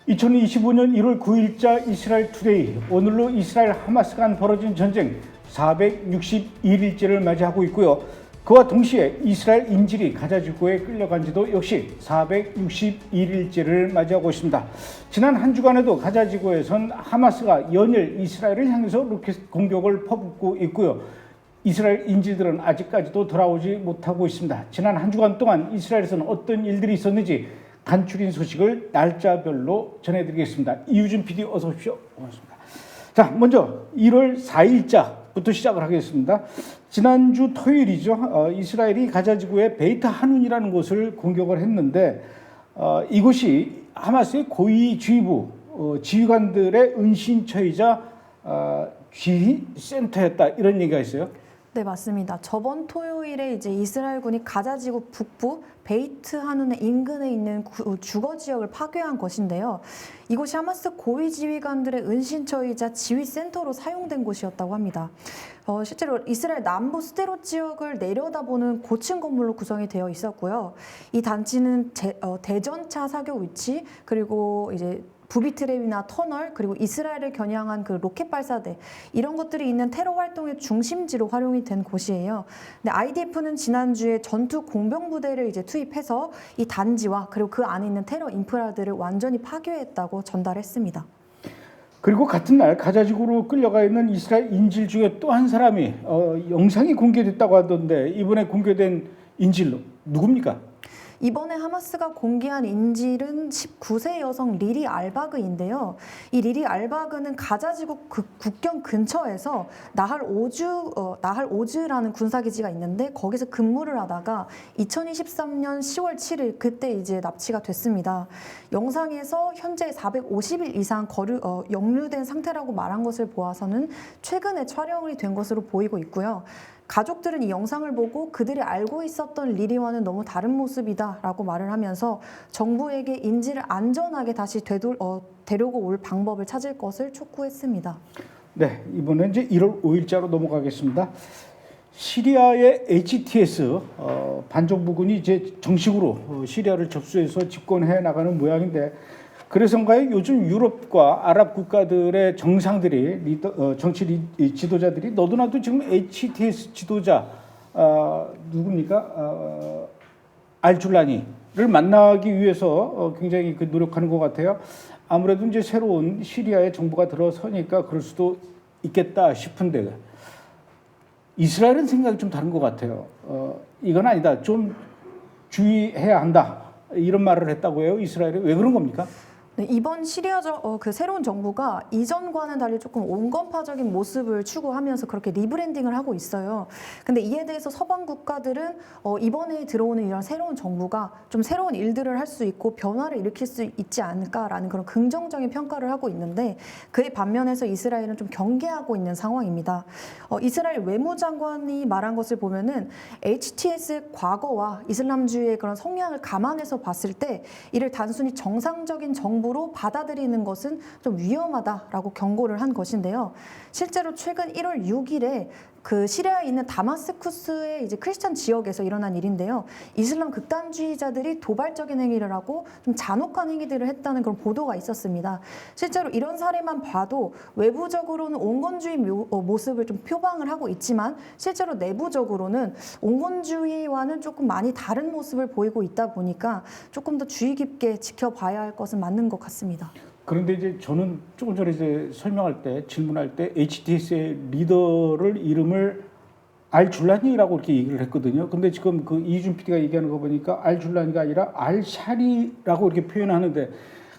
2025년 1월 9일자 이스라엘 투데이, 오늘로 이스라엘 하마스 간 벌어진 전쟁 461일째를 맞이하고 있고요. 그와 동시에 이스라엘 인질이 가자지구에 끌려간 지도 역시 461일째를 맞이하고 있습니다. 지난 한 주간에도 가자지구에선 하마스가 연일 이스라엘을 향해서 로켓 공격을 퍼붓고 있고요. 이스라엘 인질들은 아직까지도 돌아오지 못하고 있습니다. 지난 한 주간 동안 이스라엘에서는 어떤 일들이 있었는지 간추린 소식을 날짜별로 전해드리겠습니다. 이유준 PD 어서 오십시오. 고맙습니다. 자, 먼저 1월 4일자부터 시작을 하겠습니다. 지난주 토요일이죠. 이스라엘이 가자지구의 베이트 하눈이라는 곳을 공격을 했는데 이곳이 하마스의 고위 지휘부, 지휘관들의 은신처이자 지휘센터였다, 이런 얘기가 있어요. 네, 맞습니다. 저번 토요일에 이제 이스라엘군이 가자지구 북부 베이트 하눈의 인근에 있는 주거 지역을 파괴한 것인데요. 이곳이 하마스 고위 지휘관들의 은신처이자 지휘센터로 사용된 곳이었다고 합니다. 실제로 이스라엘 남부 스데롯 지역을 내려다보는 고층 건물로 구성이 되어 있었고요. 이 단지는 대전차 사격 위치, 그리고 이제 부비 트랩이나 터널, 그리고 이스라엘을 겨냥한 그 로켓 발사대, 이런 것들이 있는 테러 활동의 중심지로 활용이 된 곳이에요. 근데 IDF는 지난주에 전투 공병 부대를 이제 투입해서 이 단지와 그리고 그 안에 있는 테러 인프라들을 완전히 파괴했다고 전달했습니다. 그리고 같은 날 가자지구로 끌려가 있는 이스라엘 인질 중에 또 한 사람이 영상이 공개됐다고 하던데, 이번에 공개된 인질 누굽니까? 이번에 하마스가 공개한 인질은 19세 여성 리리 알바그인데요. 이 리리 알바그는 가자지구 국경 근처에서 나할 오즈라는 군사기지가 있는데 거기서 근무를 하다가 2023년 10월 7일 그때 이제 납치가 됐습니다. 영상에서 현재 450일 이상 역류된 상태라고 말한 것을 보아서는 최근에 촬영이 된 것으로 보이고 있고요. 가족들은 이 영상을 보고 그들이 알고 있었던 리리와는 너무 다른 모습이다라고 말을 하면서 정부에게 인질을 안전하게 다시 데려고 올 방법을 찾을 것을 촉구했습니다. 네, 이번엔 이제 1월 5일자로 넘어가겠습니다. 시리아의 HTS 반정부군이 이제 정식으로 시리아를 접수해서 집권해 나가는 모양인데, 그래서인가요? 요즘 유럽과 아랍 국가들의 정상들이 정치 지도자들이 너도나도 지금 HTS 지도자 누굽니까? 알줄라니를 만나기 위해서 굉장히 노력하는 것 같아요. 아무래도 이제 새로운 시리아의 정부가 들어서니까 그럴 수도 있겠다 싶은데, 이스라엘은 생각이 좀 다른 것 같아요. 이건 아니다, 좀 주의해야 한다, 이런 말을 했다고 해요. 이스라엘이 왜 그런 겁니까? 네, 이번 시리아 그 새로운 정부가 이전과는 달리 조금 온건파적인 모습을 추구하면서 그렇게 리브랜딩을 하고 있어요. 근데 이에 대해서 서방 국가들은 이번에 들어오는 이런 새로운 정부가 좀 새로운 일들을 할 수 있고 변화를 일으킬 수 있지 않을까라는 그런 긍정적인 평가를 하고 있는데, 그의 반면에서 이스라엘은 좀 경계하고 있는 상황입니다. 이스라엘 외무장관이 말한 것을 보면은 HTS의 과거와 이슬람주의의 그런 성향을 감안해서 봤을 때 이를 단순히 정상적인 정부로 받아들이는 것은 좀 위험하다라고 경고를 한 것인데요. 실제로 최근 1월 6일에 그 시리아에 있는 다마스쿠스의 이제 크리스찬 지역에서 일어난 일인데요. 이슬람 극단주의자들이 도발적인 행위를 하고 좀 잔혹한 행위들을 했다는 그런 보도가 있었습니다. 실제로 이런 사례만 봐도 외부적으로는 온건주의 모습을 좀 표방을 하고 있지만 실제로 내부적으로는 온건주의와는 조금 많이 다른 모습을 보이고 있다 보니까 조금 더 주의 깊게 지켜봐야 할 것은 맞는 것 같습니다. 그런데 이제 저는 조금 전에 이제 설명할 때, 질문할 때 HTS의 리더를 이름을 알줄라니라고 이렇게 얘기를 했거든요. 근데 지금 그 이준 PD가 얘기하는 거 보니까 알줄라니가 아니라 알샤리라고 이렇게 표현하는데,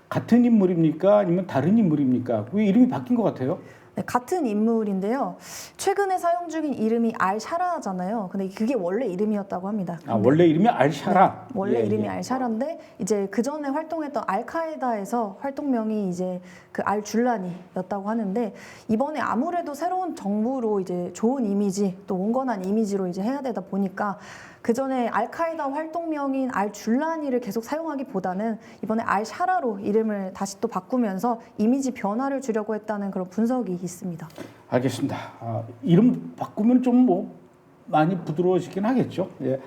같은 인물입니까? 아니면 다른 인물입니까? 왜 이름이 바뀐 것 같아요? 네, 같은 인물인데요. 최근에 사용 중인 이름이 알샤라잖아요. 근데 그게 원래 이름이었다고 합니다. 원래 이름이 알샤라. 네, 원래 이름이 예. 알샤라인데 이제 그 전에 활동했던 알카에다에서 활동명이 이제 그 알줄라니였다고 하는데, 이번에 아무래도 새로운 정부로 이제 좋은 이미지, 또 온건한 이미지로 이제 해야 되다 보니까 그 전에 알카에다 활동명인 알줄라니를 계속 사용하기보다는 이번에 알샤라로 이름을 다시 또 바꾸면서 이미지 변화를 주려고 했다는 그런 분석이 있습니다. 알겠습니다. 이름 바꾸면 좀 많이 부드러워지긴 하겠죠. 예.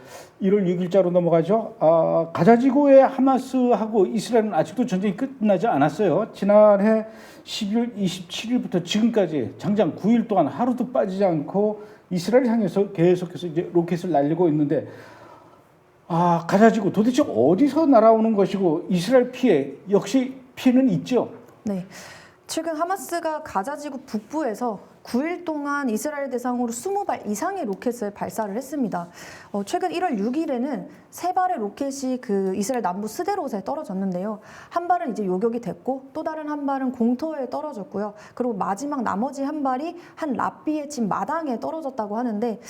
1월 6일자로 넘어가죠. 가자지구의 하마스하고 이스라엘은 아직도 전쟁이 끝나지 않았어요. 지난해 12월 27일부터 지금까지 장장 9일 동안 하루도 빠지지 않고 이스라엘 향해서 계속해서 이제 로켓을 날리고 있는데, 가자지구 도대체 어디서 날아오는 것이고 이스라엘 피해 역시 피해는 있죠. 네. 최근 하마스가 가자지구 북부에서 9일 동안 이스라엘 대상으로 20발 이상의 로켓을 발사를 했습니다. 최근 1월 6일에는 3발의 로켓이 그 이스라엘 남부 스데롯에 떨어졌는데요. 한 발은 이제 요격이 됐고 또 다른 한 발은 공터에 떨어졌고요. 그리고 마지막 나머지 한 발이 한 랍비의 집 마당에 떨어졌다고 하는데,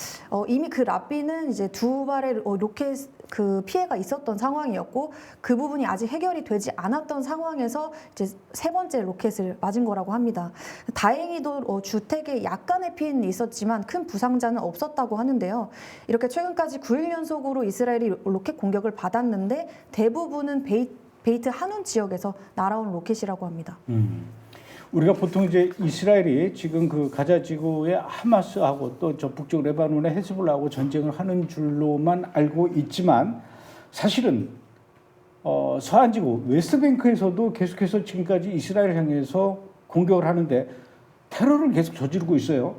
이미 그 랍비는 이제 2발의 로켓 그 피해가 있었던 상황이었고 그 부분이 아직 해결이 되지 않았던 상황에서 이제 3번째 로켓을 맞은 거라고 합니다. 다행히도 주택에 약간의 피해는 있었지만 큰 부상자는 없었다고 하는데요. 이렇게 최근까지 9일 연속으로 이스라엘이 로켓 공격을 받았는데 대부분은 베이트 한운 지역에서 날아온 로켓이라고 합니다. 우리가 보통 이제 이스라엘이 지금 그 가자 지구의 하마스하고 또 저 북쪽 레바논의 헤즈볼라하고 전쟁을 하는 줄로만 알고 있지만, 사실은 서한 지구 웨스트뱅크에서도 계속해서 지금까지 이스라엘 향해서 공격을 하는데 테러를 계속 저지르고 있어요.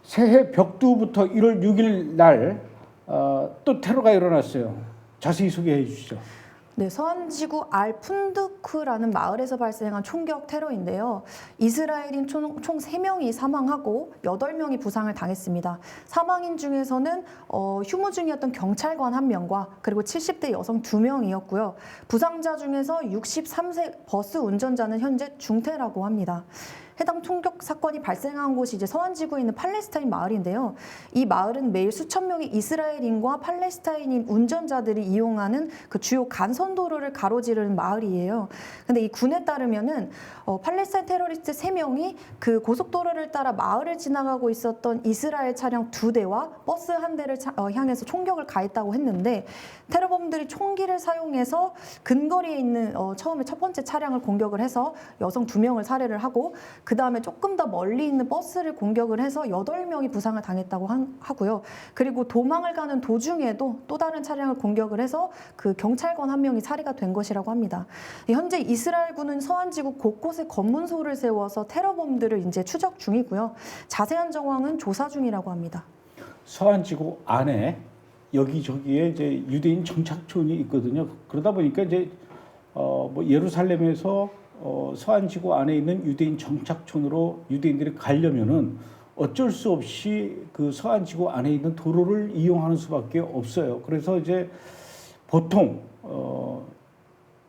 새해 벽두부터 1월 6일 날 또 테러가 일어났어요. 자세히 소개해 주시죠. 네, 서한지구 알푼두크라는 마을에서 발생한 총격 테러인데요. 이스라엘인 총 3명이 사망하고 8명이 부상을 당했습니다. 사망인 중에서는 휴무 중이었던 경찰관 1명과 그리고 70대 여성 2명이었고요. 부상자 중에서 63세 버스 운전자는 현재 중태라고 합니다. 해당 총격 사건이 발생한 곳이 이제 서한지구에 있는 팔레스타인 마을인데요. 이 마을은 매일 수천 명의 이스라엘인과 팔레스타인인 운전자들이 이용하는 그 주요 간선도로를 가로지르는 마을이에요. 근데 이 군에 따르면은 팔레스타인 테러리스트 3명이 그 고속도로를 따라 마을을 지나가고 있었던 이스라엘 차량 2대와 버스 1대를 향해서 총격을 가했다고 했는데, 테러범들이 총기를 사용해서 근거리에 있는 처음에 첫 번째 차량을 공격을 해서 여성 2명을 살해를 하고, 그 다음에 조금 더 멀리 있는 버스를 공격을 해서 8명이 부상을 당했다고 하고요. 그리고 도망을 가는 도중에도 또 다른 차량을 공격을 해서 그 경찰관 1명이 살해가 된 것이라고 합니다. 현재 이스라엘군은 서한지구 곳곳에 검문소를 세워서 테러범들을 이제 추적 중이고요. 자세한 정황은 조사 중이라고 합니다. 서한지구 안에 여기저기에 이제 유대인 정착촌이 있거든요. 그러다 보니까 이제 뭐 예루살렘에서 서한지구 안에 있는 유대인 정착촌으로 유대인들이 가려면은 어쩔 수 없이 그 서한지구 안에 있는 도로를 이용하는 수밖에 없어요. 그래서 이제 보통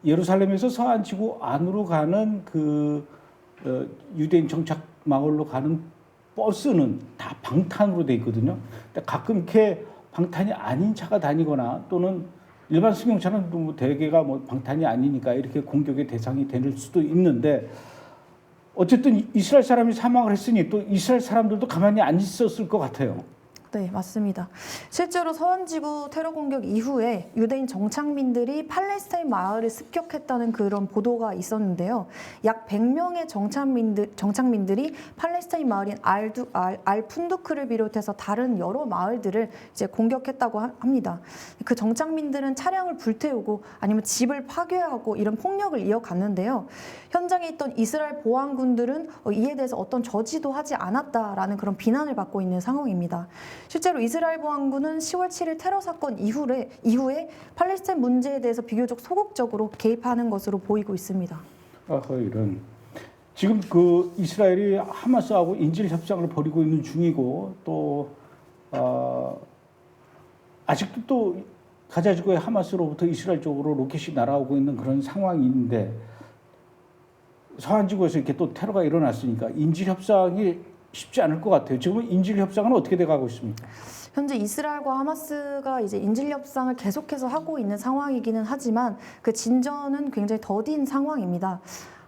예루살렘에서 서한지구 안으로 가는 그 유대인 정착 마을로 가는 버스는 다 방탄으로 돼 있거든요. 근데 가끔 이렇게 방탄이 아닌 차가 다니거나 또는 일반 승용차는 뭐 대개가 뭐 방탄이 아니니까 이렇게 공격의 대상이 될 수도 있는데, 어쨌든 이스라엘 사람이 사망을 했으니 또 이스라엘 사람들도 가만히 안 있었을 것 같아요. 네, 맞습니다. 실제로 서한지구 테러 공격 이후에 유대인 정착민들이 팔레스타인 마을을 습격했다는 그런 보도가 있었는데요. 약 100명의 정착민들이 팔레스타인 마을인 알푼두크를 비롯해서 다른 여러 마을들을 이제 공격했다고 합니다. 그 정착민들은 차량을 불태우고 아니면 집을 파괴하고 이런 폭력을 이어갔는데요. 현장에 있던 이스라엘 보안군들은 이에 대해서 어떤 저지도 하지 않았다라는 그런 비난을 받고 있는 상황입니다. 실제로 이스라엘 보안군은 10월 7일 테러 사건 이후에 팔레스타인 문제에 대해서 비교적 소극적으로 개입하는 것으로 보이고 있습니다. 이런. 지금 그 이스라엘이 하마스하고 인질 협상을 벌이고 있는 중이고, 또 아직도 또 가자지구의 하마스로부터 이스라엘 쪽으로 로켓이 날아오고 있는 그런 상황인데, 서한지구에서 이렇게 또 테러가 일어났으니까 인질 협상이 쉽지 않을 것 같아요. 지금 인질 협상은 어떻게 돼가고 있습니까? 현재 이스라엘과 하마스가 이제 인질 협상을 계속해서 하고 있는 상황이기는 하지만 그 진전은 굉장히 더딘 상황입니다.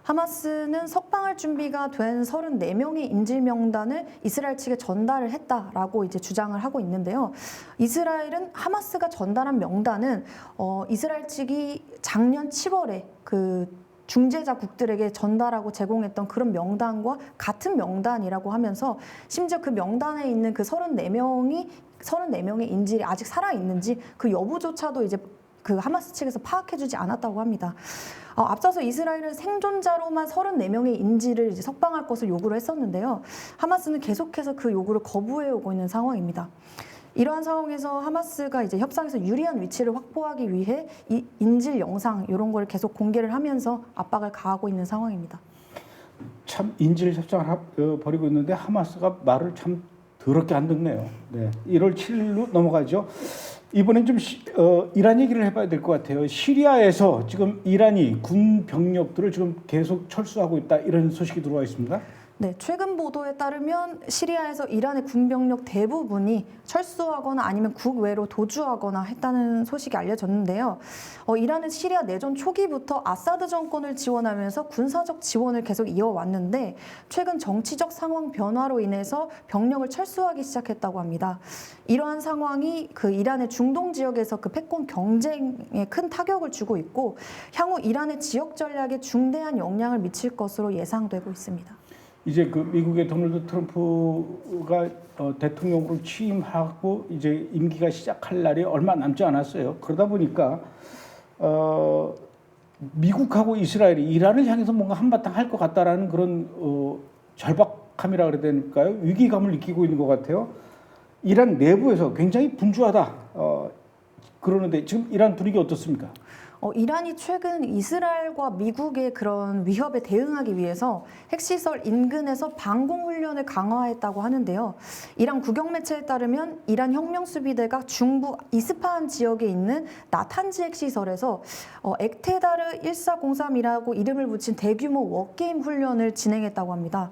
하마스는 석방할 준비가 된 34명의 인질 명단을 이스라엘 측에 전달을 했다라고 이제 주장을 하고 있는데요. 이스라엘은 하마스가 전달한 명단은 이스라엘 측이 작년 7월에 그 중재자국들에게 전달하고 제공했던 그런 명단과 같은 명단이라고 하면서 심지어 그 명단에 있는 그 34명이 34명의 인질이 아직 살아 있는지 그 여부조차도 이제 그 하마스 측에서 파악해주지 않았다고 합니다. 앞서서 이스라엘은 생존자로만 34명의 인질을 이제 석방할 것을 요구를 했었는데요. 하마스는 계속해서 그 요구를 거부해 오고 있는 상황입니다. 이러한 상황에서 하마스가 이제 협상에서 유리한 위치를 확보하기 위해 이 인질 영상 이런 걸 계속 공개를 하면서 압박을 가하고 있는 상황입니다. 참 인질 협상을 벌이고 있는데 하마스가 말을 참 더럽게 안 듣네요. 네. 1월 7일로 넘어가죠. 이번엔 좀 이란 얘기를 해봐야 될 것 같아요. 시리아에서 지금 이란이 군 병력들을 지금 계속 철수하고 있다 이런 소식이 들어와 있습니다. 네, 최근 보도에 따르면 시리아에서 이란의 군병력 대부분이 철수하거나 아니면 국외로 도주하거나 했다는 소식이 알려졌는데요. 이란은 시리아 내전 초기부터 아사드 정권을 지원하면서 군사적 지원을 계속 이어왔는데 최근 정치적 상황 변화로 인해서 병력을 철수하기 시작했다고 합니다. 이러한 상황이 그 이란의 중동 지역에서 그 패권 경쟁에 큰 타격을 주고 있고 향후 이란의 지역 전략에 중대한 영향을 미칠 것으로 예상되고 있습니다. 이제 그 미국의 도널드 트럼프가 대통령으로 취임하고 이제 임기가 시작할 날이 얼마 남지 않았어요. 그러다 보니까 미국하고 이스라엘이 이란을 향해서 뭔가 한바탕 할 것 같다라는 그런 절박함이라 그래야 될까요? 위기감을 느끼고 있는 것 같아요. 이란 내부에서 굉장히 분주하다. 그러는데 지금 이란 분위기 어떻습니까? 이란이 최근 이스라엘과 미국의 그런 위협에 대응하기 위해서 핵시설 인근에서 방공 훈련을 강화했다고 하는데요. 이란 국영 매체에 따르면 이란 혁명수비대가 중부 이스파한 지역에 있는 나탄지 핵시설에서 액테다르 1403이라고 이름을 붙인 대규모 워게임 훈련을 진행했다고 합니다.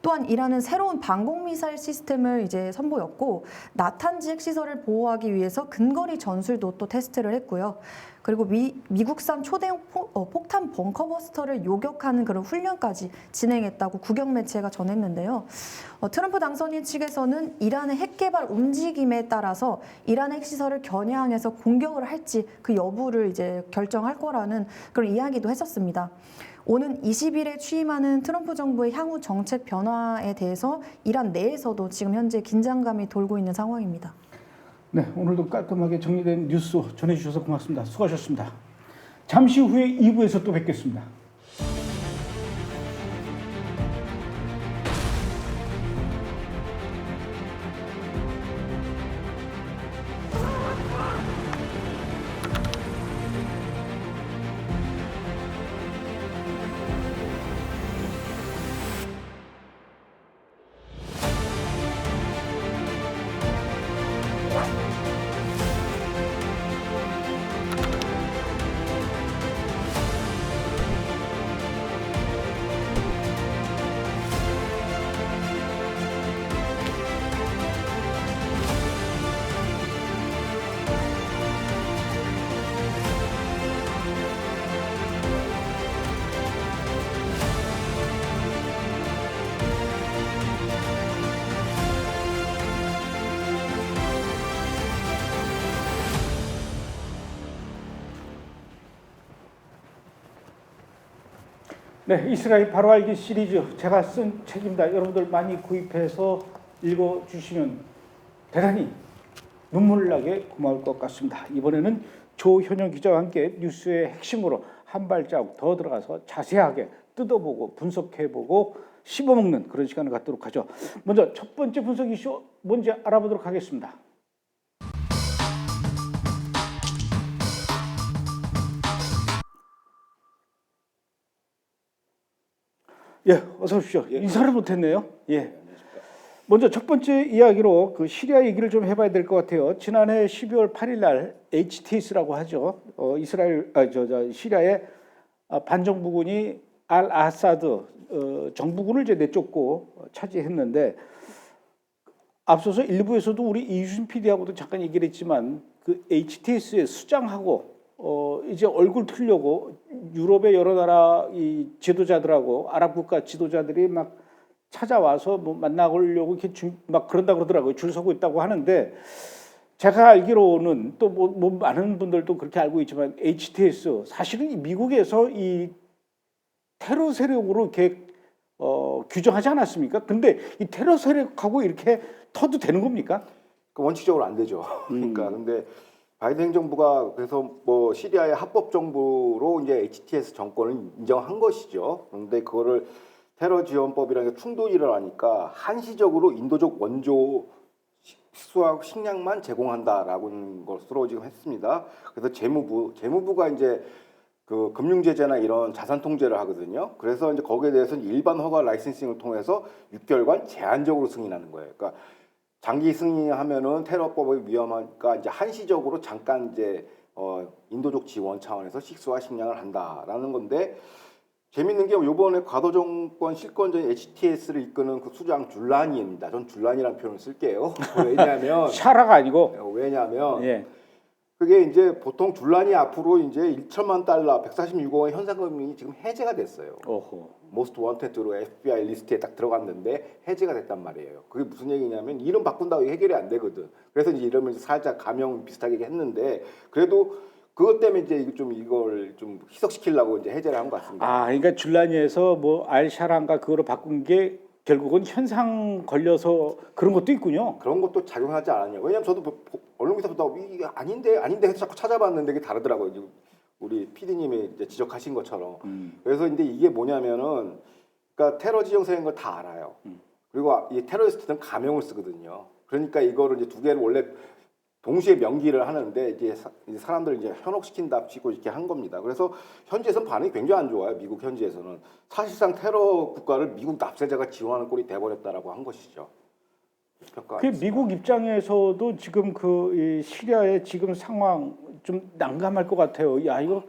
또한 이란은 새로운 방공미사일 시스템을 이제 선보였고 나탄지 핵시설을 보호하기 위해서 근거리 전술도 또 테스트를 했고요. 그리고 미국산 초대형 폭탄 벙커버스터를 요격하는 그런 훈련까지 진행했다고 국영 매체가 전했는데요. 트럼프 당선인 측에서는 이란의 핵 개발 움직임에 따라서 이란의 핵시설을 겨냥해서 공격을 할지 그 여부를 이제 결정할 거라는 그런 이야기도 했었습니다. 오는 20일에 취임하는 트럼프 정부의 향후 정책 변화에 대해서 이란 내에서도 지금 현재 긴장감이 돌고 있는 상황입니다. 네, 오늘도 깔끔하게 정리된 뉴스 전해주셔서 고맙습니다. 수고하셨습니다. 잠시 후에 2부에서 또 뵙겠습니다. 네, 이스라엘 바로 알기 시리즈 제가 쓴 책입니다. 여러분들 많이 구입해서 읽어주시면 대단히 눈물 나게 고마울 것 같습니다. 이번에는 조현영 기자와 함께 뉴스의 핵심으로 한 발자국 더 들어가서 자세하게 뜯어보고 분석해보고 씹어먹는 그런 시간을 갖도록 하죠. 먼저 첫 번째 분석 이슈 뭔지 알아보도록 하겠습니다. 예, 어서 오십시오. 인사를 못했네요. 예. 먼저 첫 번째 이야기로 그 시리아 얘기를 좀 해봐야 될 것 같아요. 지난해 12월 8일 날 HTS라고 하죠. 시리아의 반정부군이 알 아사드 정부군을 이제 내쫓고 차지했는데 앞서서 일부에서도 우리 이유신 PD하고도 잠깐 얘기를 했지만 그 HTS의 수장하고 이제 얼굴 틀려고 유럽의 여러 나라 이 지도자들하고 아랍 국가 지도자들이 막 찾아와서 뭐 만나려고 이렇게 막 그런다 그러더라고요. 줄 서고 있다고 하는데 제가 알기로는 또 뭐 많은 분들도 그렇게 알고 있지만 HTS 사실은 미국에서 이 테러 세력으로 이렇게 규정하지 않았습니까? 근데 이 테러 세력하고 이렇게 터도 되는 겁니까? 원칙적으로 안 되죠. 그러니까 근데 바이든 행정부가 그래서 뭐 시리아의 합법 정부로 이제 HTS 정권을 인정한 것이죠. 그런데 그거를 테러 지원법이라는 게 충돌이 일어나니까 한시적으로 인도적 원조 식수하고 식량만 제공한다라고 하는 것으로 지금 했습니다. 그래서 재무부가 이제 그 금융 제재나 이런 자산 통제를 하거든요. 그래서 이제 거기에 대해서는 일반 허가 라이센싱을 통해서 6개월간 제한적으로 승인하는 거예요. 그러니까 장기 승인하면은 테러법이 위험하니까 이제 한시적으로 잠깐 이제 인도적 지원 차원에서 식수와 식량을 한다라는 건데 재밌는 게 이번에 과도 정권 실권전 HTS를 이끄는 그 수장 줄라니입니다. 전 줄라니라는 표현을 쓸게요. 왜냐하면 샤라가 아니고 예. 그게 이제 보통 줄라니 앞으로 이제 1천만 달러, 146억 원 현상금이 지금 해제가 됐어요. 오호. Most Wanted로 FBI 리스트에 딱 들어갔는데 해제가 됐단 말이에요. 그게 무슨 얘기냐면 이름 바꾼다고 해결이 안 되거든. 그래서 이제 이름을 살짝 가명 비슷하게 했는데 그래도 그것 때문에 이제 이걸 좀 희석시키려고 이제 해제를 한 것 같습니다. 아, 그러니까 줄라니에서 뭐 알샤란가 그거로 바꾼 게 결국은 현상 걸려서 그런 것도 있군요. 그런 것도 작용하지 않았냐. 왜냐면 저도 언론 기사 보다가 이게 아닌데 해서 자꾸 찾아봤는데 이게 다르더라고요. 우리 PD님이 이제 지적하신 것처럼. 그래서 근데 이게 뭐냐면은 그러니까 테러 지정세인 걸 다 알아요. 그리고 이 테러리스트는 가명을 쓰거든요. 그러니까 이거를 이제 두 개를 원래 동시에 명기를 하는데 이제 사람들 이제 현혹시킨답시고 이렇게 한 겁니다. 그래서 현지에서는 반응이 굉장히 안 좋아요. 미국 현지에서는 사실상 테러 국가를 미국 납세자가 지원하는 꼴이 돼버렸다라고 한 것이죠. 그 미국 입장에서도 지금 이 시리아의 지금 상황 좀 난감할 것 같아요. 야, 이거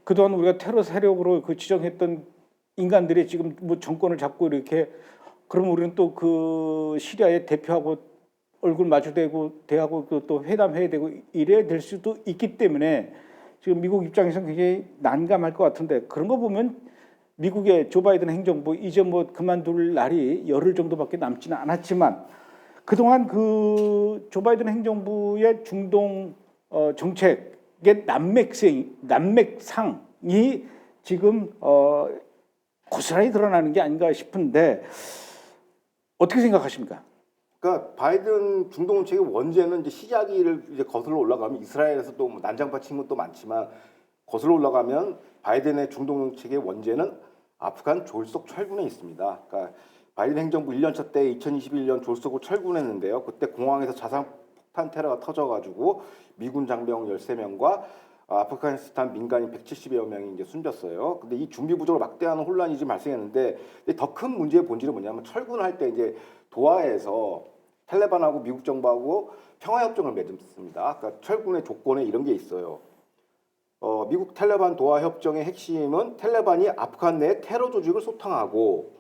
그동안 우리가 테러 세력으로 그 지정했던 인간들이 지금 뭐 정권을 잡고 이렇게 그럼 우리는 또 그 시리아의 대표하고 얼굴 마주대고 대하고 또 회담해야 되고 이래야 될 수도 있기 때문에 지금 미국 입장에서는 굉장히 난감할 것 같은데 그런 거 보면 미국의 조 바이든 행정부 이제 뭐 그만둘 날이 열흘 정도밖에 남지는 않았지만 그동안 그 조 바이든 행정부의 중동 정책의 난맥상이 지금 고스란히 드러나는 게 아닌가 싶은데 어떻게 생각하십니까? 그러니까 바이든 중동 정책의 원죄는 이제 시작일을 이제 거슬러 올라가면 이스라엘에서 또 뭐 난장판 친 것도 많지만 거슬러 올라가면 바이든의 중동 정책의 원죄는 아프간 졸속 철군에 있습니다. 그러니까 바이든 행정부 1년차 때 2021년 졸속을 철군했는데요. 그때 공항에서 자산폭탄 테러가 터져가지고 미군 장병 13명과 아프가니스탄 민간인 170여 명이 이제 숨졌어요. 근데 이 준비 부족으로 막대한 혼란이 지금 발생했는데 더 큰 문제의 본질은 뭐냐면 철군할 때 이제 도하에서 탈레반하고 미국 정부하고 평화협정을 맺었습니다. 그러니까 철군의 조건에 이런 게 있어요. 미국 탈레반 도하 협정의 핵심은 탈레반이 아프간 내 테러 조직을 소탕하고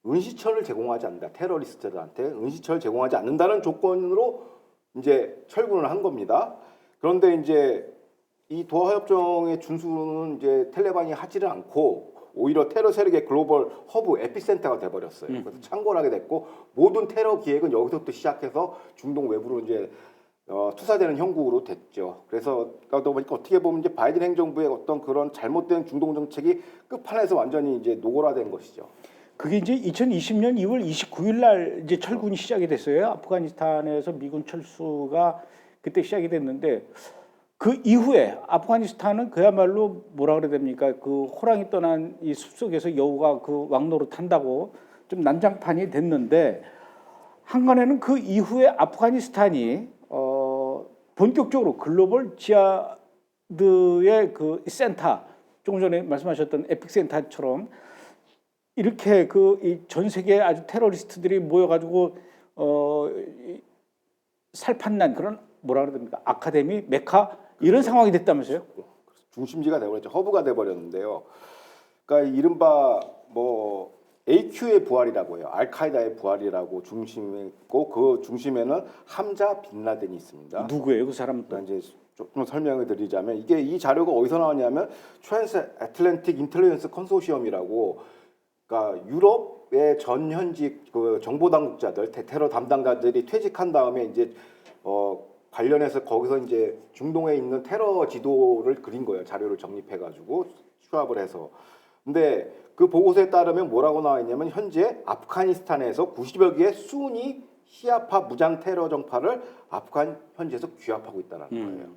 은시처를 제공하지 않는다. 테러리스트들한테 은시처를 제공하지 않는다는 조건으로 이제 철군을 한 겁니다. 그런데 이제 이 도하 협정의 준수는 이제 탈레반이 하지를 않고 오히려 테러 세력의 글로벌 허브 에피센터가 돼버렸어요. 그래서 창궐하게 됐고 모든 테러 기획은 여기서부터 시작해서 중동 외부로 이제 투사되는 형국으로 됐죠. 그래서 그러다 보니까 어떻게 보면 이제 바이든 행정부의 어떤 그런 잘못된 중동 정책이 끝판에서 완전히 이제 노골화된 것이죠. 그게 이제 2020년 2월 29일 날 이제 철군이 시작이 됐어요. 아프가니스탄에서 미군 철수가 그때 시작이 됐는데 그 이후에 아프가니스탄은 그야말로 뭐라 그래야 됩니까? 그 호랑이 떠난 이 숲속에서 여우가 그 왕노릇 탄다고 좀 난장판이 됐는데 한간에는 그 이후에 아프가니스탄이 본격적으로 글로벌 지하드의 그 센터 조금 전에 말씀하셨던 에픽센터처럼 이렇게 그 이 전 세계 아주 테러리스트들이 모여가지고 살판난 그런 뭐라 그래야 됩니까? 아카데미, 메카 이런 상황이 됐다면서요? 중심지가 돼버렸죠. 허브가 돼버렸는데요. 그러니까 이른바 뭐 AQ의 부활이라고 해요. 알카에다의 부활이라고 중심에 있고 그 중심에는 함자 빈 라덴이 있습니다. 누구예요, 그 사람? 그러니까 이제 조금 설명을 드리자면 이게 이 자료가 어디서 나왔냐면 트랜스 애틀랜틱 인텔리전스 컨소시엄이라고 그러니까 유럽의 전 현직 그 정보 당국자들 테러 담당자들이 퇴직한 다음에 이제 관련해서 거기서 이제 중동에 있는 테러 지도를 그린 거예요. 자료를 정립해가지고 수합을 해서. 근데 그 보고서에 따르면 뭐라고 나와 있냐면 현재 아프가니스탄에서 90여 개의 순위 시아파 무장 테러 정파를 아프간 현지에서 규합하고 있다는 거예요.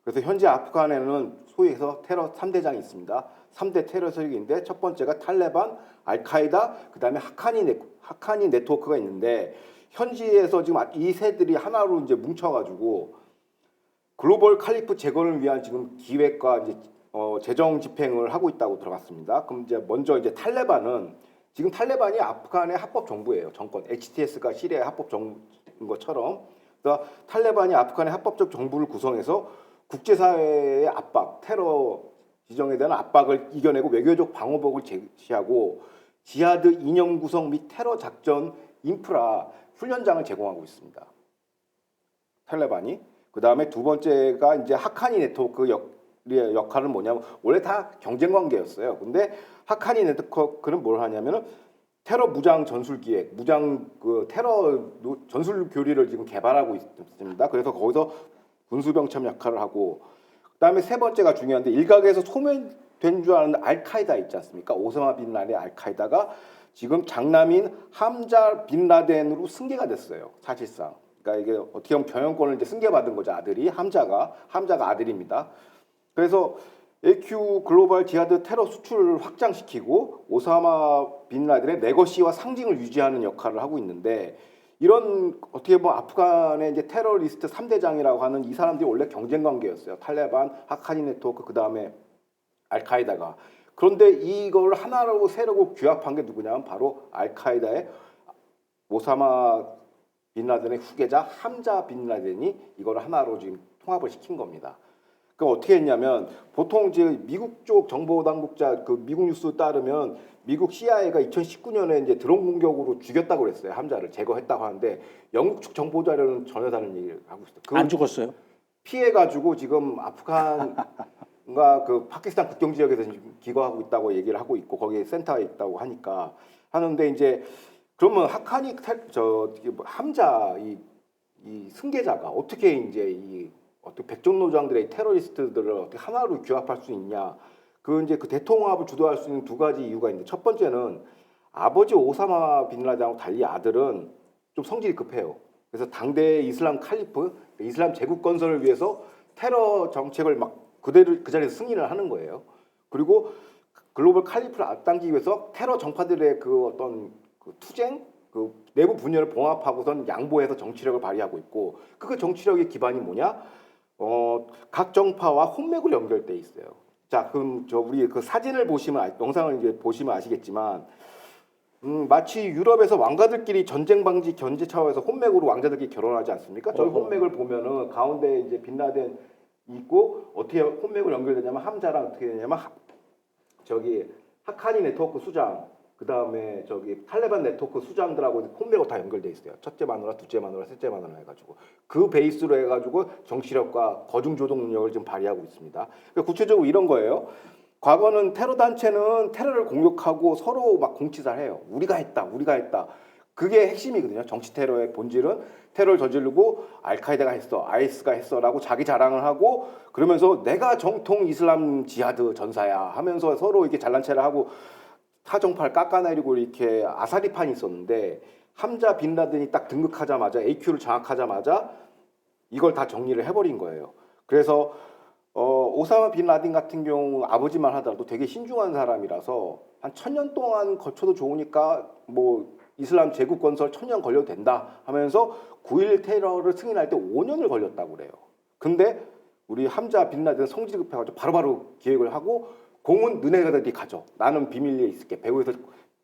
그래서 현재 아프간에는 소위 해서 테러 3대장이 있습니다. 3대 테러 세력인데 첫 번째가 탈레반, 알카이다, 그다음에 하카니 네트워크가 있는데 현지에서 지금 이 세들이 하나로 이제 뭉쳐가지고 글로벌 칼리프 재건을 위한 지금 기획과 이제 재정 집행을 하고 있다고 들어갔습니다. 그럼 이제 먼저 이제 탈레반은 지금 탈레반이 아프간의 합법 정부예요. 정권 HTS가 시리아의 합법 정부인 것처럼 그래서 탈레반이 아프간의 합법적 정부를 구성해서 국제사회의 압박, 테러 지정에 대한 압박을 이겨내고 외교적 방어복을 제시하고 지하드 이념 구성 및 테러 작전 인프라 훈련장을 제공하고 있습니다. 탈레반이 그 다음에 두 번째가 이제 하카니 네트워크 역할은 뭐냐면 원래 다 경쟁 관계였어요. 근데 하카니 네트워크는 뭘 하냐면은 테러 무장 전술 기획, 무장 테러 전술 교리를 지금 개발하고 있습니다. 그래서 거기서 군수병참 역할을 하고 그다음에 세 번째가 중요한데 일각에서 소멸된 줄 아는 알카이다 있지 않습니까? 오사마 빈 라덴의 알카이다가 지금 장남인 함자 빈 라덴으로 승계가 됐어요. 사실상. 그러니까 이게 어떻게 보면 경영권을 이제 승계받은 거죠. 아들이 함자가 아들입니다. 그래서 AQ 글로벌 지하드 테러 수출을 확장시키고 오사마 빈 라덴의 레거시와 상징을 유지하는 역할을 하고 있는데 이런 어떻게 보면 아프간의 이제 테러리스트 3대장이라고 하는 이 사람들이 원래 경쟁 관계였어요. 탈레반, 하카니 네트워크 그다음에 알카이다가. 그런데 이걸 하나로 세력을 규합한 게 누구냐면 바로 알카이다의 오사마 빈 라덴의 후계자 함자 빈 라덴이 이걸 하나로 지금 통합을 시킨 겁니다. 그 어떻게 했냐면 보통 이제 미국 쪽 정보 당국자 그 미국 뉴스 따르면 미국 CIA가 2019년에 이제 드론 공격으로 죽였다고 그랬어요. 함자를 제거했다고 하는데 영국 측 정보 자료는 전혀 다른 얘기를 하고 있어요. 안 죽었어요? 피해 가지고 지금 아프간과 그 파키스탄 국경 지역에서 지금 기거하고 있다고 얘기를 하고 있고 거기에 센터에 있다고 하니까 하는데 이제 그러면 하카니 함자 이 승계자가 어떻게 이제 이 어떻게 백정노장들의 테러리스트들을 어떻게 하나로 규합할 수 있냐? 그 이제 그 대통합을 주도할 수 있는 두 가지 이유가 있는데 첫 번째는 아버지 오사마 빈 라덴하고 달리 아들은 좀 성질이 급해요. 그래서 당대 이슬람 칼리프, 이슬람 제국 건설을 위해서 테러 정책을 막 그대로 그 자리에서 승인을 하는 거예요. 그리고 글로벌 칼리프를 앞당기기 위해서 테러 정파들의 그 어떤 그 투쟁, 그 내부 분열을 봉합하고선 양보해서 정치력을 발휘하고 있고 그 정치력의 기반이 뭐냐? 각 정파와 혼맥으로 연결돼 있어요. 자, 그럼 우리 그 사진을 보시면 영상을 이제 보시면 아시겠지만 마치 유럽에서 왕가들끼리 전쟁 방지 견제 차원에서 혼맥으로 왕자들끼리 결혼하지 않습니까? 저희 혼맥을 보면은 가운데 이제 빈 라덴 있고 어떻게 혼맥으로 연결되냐면 함자랑 어떻게 되냐면 저기 하카니 네트워크 수장 그 다음에 저기 탈레반 네트워크 수장들하고 혼맥으로 다 연결돼 있어요. 첫째 마누라, 둘째 마누라, 셋째 마누라 해가지고 그 베이스로 해가지고 정치력과 거중 조동 능력을 지금 발휘하고 있습니다. 그러니까 구체적으로 이런 거예요. 과거는 테러 단체는 테러를 공격하고 서로 막 공치살해요. 우리가 했다. 그게 핵심이거든요. 정치 테러의 본질은 테러를 저지르고 알카이다가 했어, IS가 했어라고 자기 자랑을 하고 그러면서 내가 정통 이슬람 지하드 전사야 하면서 서로 이렇게 잘난 체를 하고 타정파를 깎아내리고 이렇게 아사리판이 있었는데 함자 빈 라덴이 딱 등극하자마자 AQ를 장악하자마자 이걸 다 정리를 해버린 거예요. 그래서 오사마 빈 라덴 같은 경우 아버지만 하더라도 되게 신중한 사람이라서 한 1000년 동안 거쳐도 좋으니까 뭐 이슬람 제국 건설 1000년 걸려도 된다 하면서 9.11 테러를 승인할 때 5년을 걸렸다고 그래요. 근데 우리 함자 빈 라덴 성질이 급해가지고 바로바로 기획을 하고 공은 너네들이 가져. 나는 비밀리에 있을게. 배후에서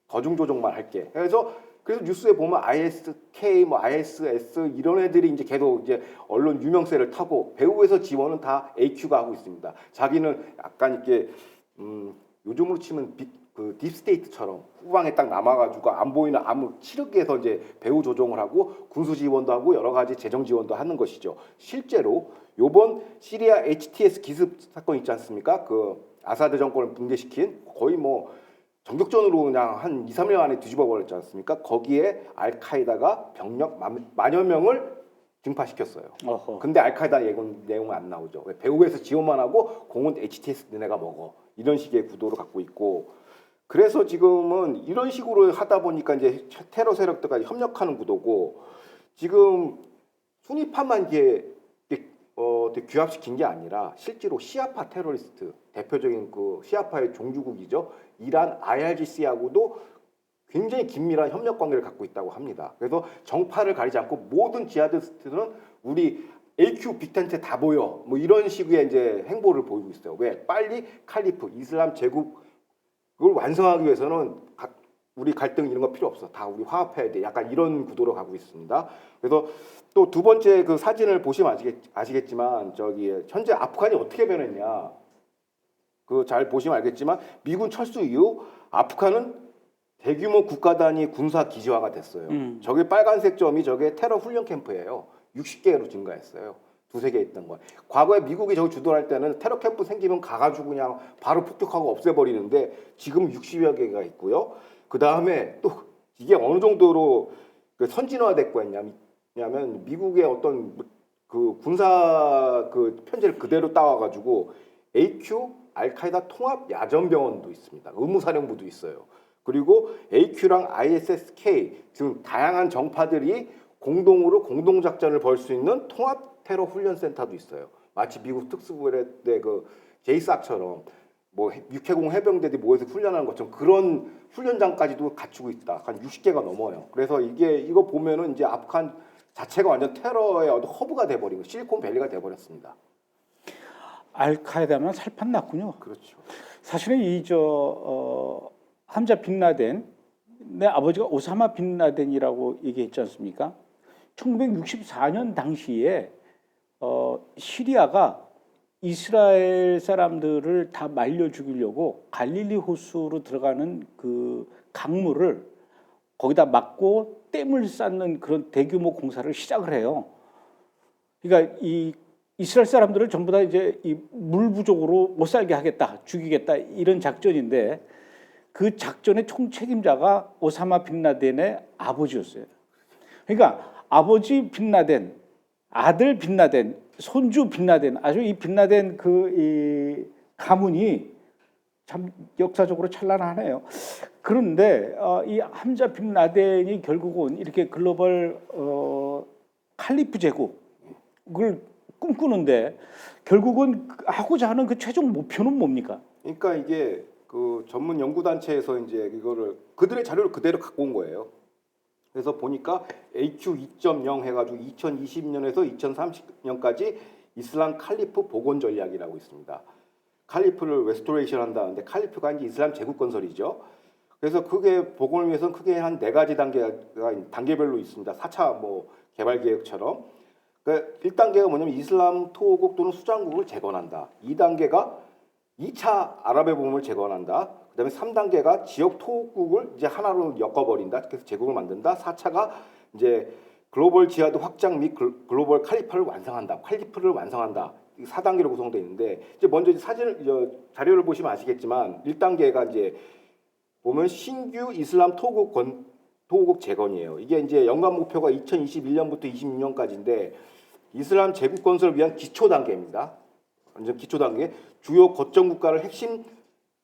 거중 조정만 할게. 그래서 뉴스에 보면 ISK, 뭐 ISS 이런 애들이 이제 계속 이제 언론 유명세를 타고 배후에서 지원은 다 AQ가 하고 있습니다. 자기는 약간 이렇게 요즘으로 치면 그 딥스테이트처럼 후방에 딱 남아가지고 안 보이는 암흑 칠흑에서 이제 배후 조정을 하고 군수 지원도 하고 여러 가지 재정 지원도 하는 것이죠. 실제로 요번 시리아 HTS 기습 사건 있지 않습니까? 그 아사드 정권을 붕괴시킨 거의 뭐 전격전으로 그냥 한 2, 3년 안에 뒤집어 버렸지 않습니까? 거기에 알카이다가 병력 만여 명을 증파시켰어요. 어허. 근데 알카이다 내용은 안 나오죠. 왜? 배후에서 지원만 하고 공은 HTS 너네가 먹어. 이런 식의 구도를 갖고 있고 그래서 지금은 이런 식으로 하다 보니까 이제 테러 세력들까지 협력하는 구도고 지금 순위파만 되게 규합시킨 게 아니라 실제로 시아파 테러리스트 대표적인 그 시아파의 종주국이죠. 이란 IRGC하고도 굉장히 긴밀한 협력 관계를 갖고 있다고 합니다. 그래서 정파를 가리지 않고 모든 지하디스트는 우리 AQ 빅텐트에 다 보여. 뭐 이런 식의 이제 행보를 보이고 있어요. 왜? 빨리 칼리프 이슬람 제국을 완성하기 위해서는 우리 갈등 이런 거 필요 없어. 다 우리 화합해야 돼. 약간 이런 구도로 가고 있습니다. 그래서 또 두 번째 그 사진을 보시면 아시겠지만 저기 현재 아프간이 어떻게 변했냐. 그 잘 보시면 알겠지만 미군 철수 이후 아프간은 대규모 국가 단위 군사 기지화가 됐어요. 저게 빨간색 점이 저게 테러 훈련 캠프예요. 60개로 증가했어요. 두세 개 있던 거. 과거에 미국이 저거 주도할 때는 테러 캠프 생기면 가가지고 그냥 바로 폭격하고 없애버리는데 지금 60여 개가 있고요. 그 다음에 또 이게 어느 정도로 그 선진화됐고 했냐면 미국의 어떤 그 군사 그 편지를 그대로 따와가지고 AQ 알카에다 통합 야전병원도 있습니다. 의무사령부도 있어요. 그리고 AQ랑 ISSK 지금 다양한 정파들이 공동으로 공동작전을 벌 수 있는 통합 테러 훈련센터도 있어요. 마치 미국 특수부대 그 제이삭처럼 뭐 육해공 해병대들이 모여서 훈련하는 것처럼 그런 훈련장까지도 갖추고 있다. 한 60개가 넘어요. 그래서 이거 보면은 이제 아프간 자체가 완전 테러의 어떤 허브가 돼버린 거, 실리콘밸리가 돼버렸습니다. 알카에다만 살판 났군요. 그렇죠. 사실은 함자 빈라덴, 내 아버지가 오사마 빈라덴이라고 얘기했지 않습니까? 1964년 당시에 시리아가 이스라엘 사람들을 다 말려 죽이려고 갈릴리 호수로 들어가는 그 강물을 거기다 막고 댐을 쌓는 그런 대규모 공사를 시작을 해요. 그러니까 이 이스라엘 사람들을 전부 다 이제 이 물 부족으로 못 살게 하겠다, 죽이겠다 이런 작전인데 그 작전의 총책임자가 오사마 빈라덴의 아버지였어요. 그러니까 아버지 빈라덴, 아들 빈라덴, 손주 빈라덴, 아주 이 빈라덴 이 가문이 참 역사적으로 찬란하네요. 그런데 이 함자 빈라덴이 결국은 이렇게 글로벌 칼리프 제국을 꿈꾸는데 결국은 하고자 하는 그 최종 목표는 뭡니까? 그러니까 이게 그 전문 연구 단체에서 이제 이거를 그들의 자료를 그대로 갖고 온 거예요. 그래서 보니까 AQ 2.0 해가지고 2020년에서 2030년까지 이슬람 칼리프 복원 전략이라고 있습니다. 칼리프를 레스토레이션 한다는데 칼리프가 이제 이슬람 제국 건설이죠. 그래서 그게 복원을 위해서는 크게 한 4가지 단계별로 있습니다. 4차 뭐 개발 계획처럼. 그러니까 1단계가 뭐냐면 이슬람 토호국 또는 수장국을 재건한다. 2단계가 2차 아랍의 봄을 재건한다. 그다음에 3단계가 지역 토호국을 이제 하나로 엮어버린다. 그래서 제국을 만든다. 4차가 이제 글로벌 지하드 확장 및 글로벌 칼리파를 완성한다. 칼리프를 완성한다. 4단계로 구성되어 있는데 이제 먼저 자료를 보시면 아시겠지만 1단계가 이제 보면 신규 이슬람 토호국 재건이에요. 이게 이제 연간 목표가 2021년부터 26년까지인데 이슬람 제국 건설을 위한 기초 단계입니다. 완전 기초 단계. 주요 거점 국가를 핵심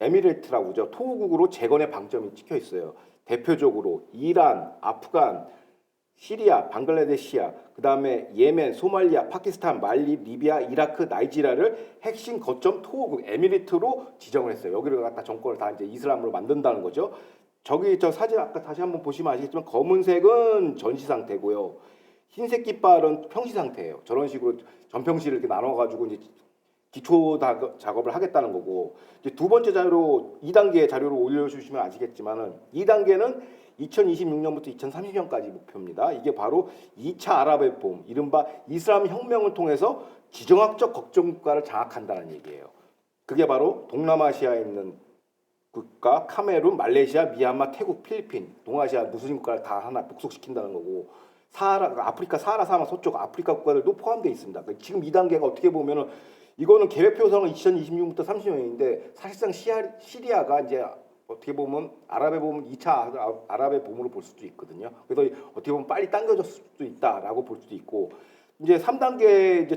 에미레이트라고 하죠. 토호국으로 재건의 방점이 찍혀 있어요. 대표적으로 이란, 아프간, 시리아, 방글라데시아, 그다음에 예멘, 소말리아, 파키스탄, 말리, 리비아, 이라크, 나이지리아를 핵심 거점 토호국 에미리트로 지정을 했어요. 여기를 갖다 정권을 다 이제 이슬람으로 만든다는 거죠. 저 사진 아까 다시 한번 보시면 아시겠지만 검은색은 전시 상태고요. 흰색 깃발은 평시 상태예요. 저런 식으로 전평시를 이렇게 나눠 가지고 이제 기초 작업을 하겠다는 거고, 이제 두 번째 자료로 2단계 자료를 올려주시면 아시겠지만은 2단계는 2026년부터 2030년까지 목표입니다. 이게 바로 2차 아랍의 봄, 이른바 이슬람 혁명을 통해서 지정학적 걱정 국가를 장악한다는 얘기예요. 그게 바로 동남아시아에 있는 국가, 카메룬, 말레이시아, 미얀마, 태국, 필리핀, 동아시아 무슬림 국가를 다 하나 복속시킨다는 거고, 아프리카 사하라 사막 서쪽 아프리카 국가들도 포함되어 있습니다. 지금 2단계가 어떻게 보면은 이거는 계획표상은 2026부터 30년인데 사실상 시리아가 이제 어떻게 보면 아랍의 봄 2차 아랍의 봄으로 볼 수도 있거든요. 그래서 어떻게 보면 빨리 당겨졌을 수도 있다라고 볼 수도 있고, 이제 3단계 이제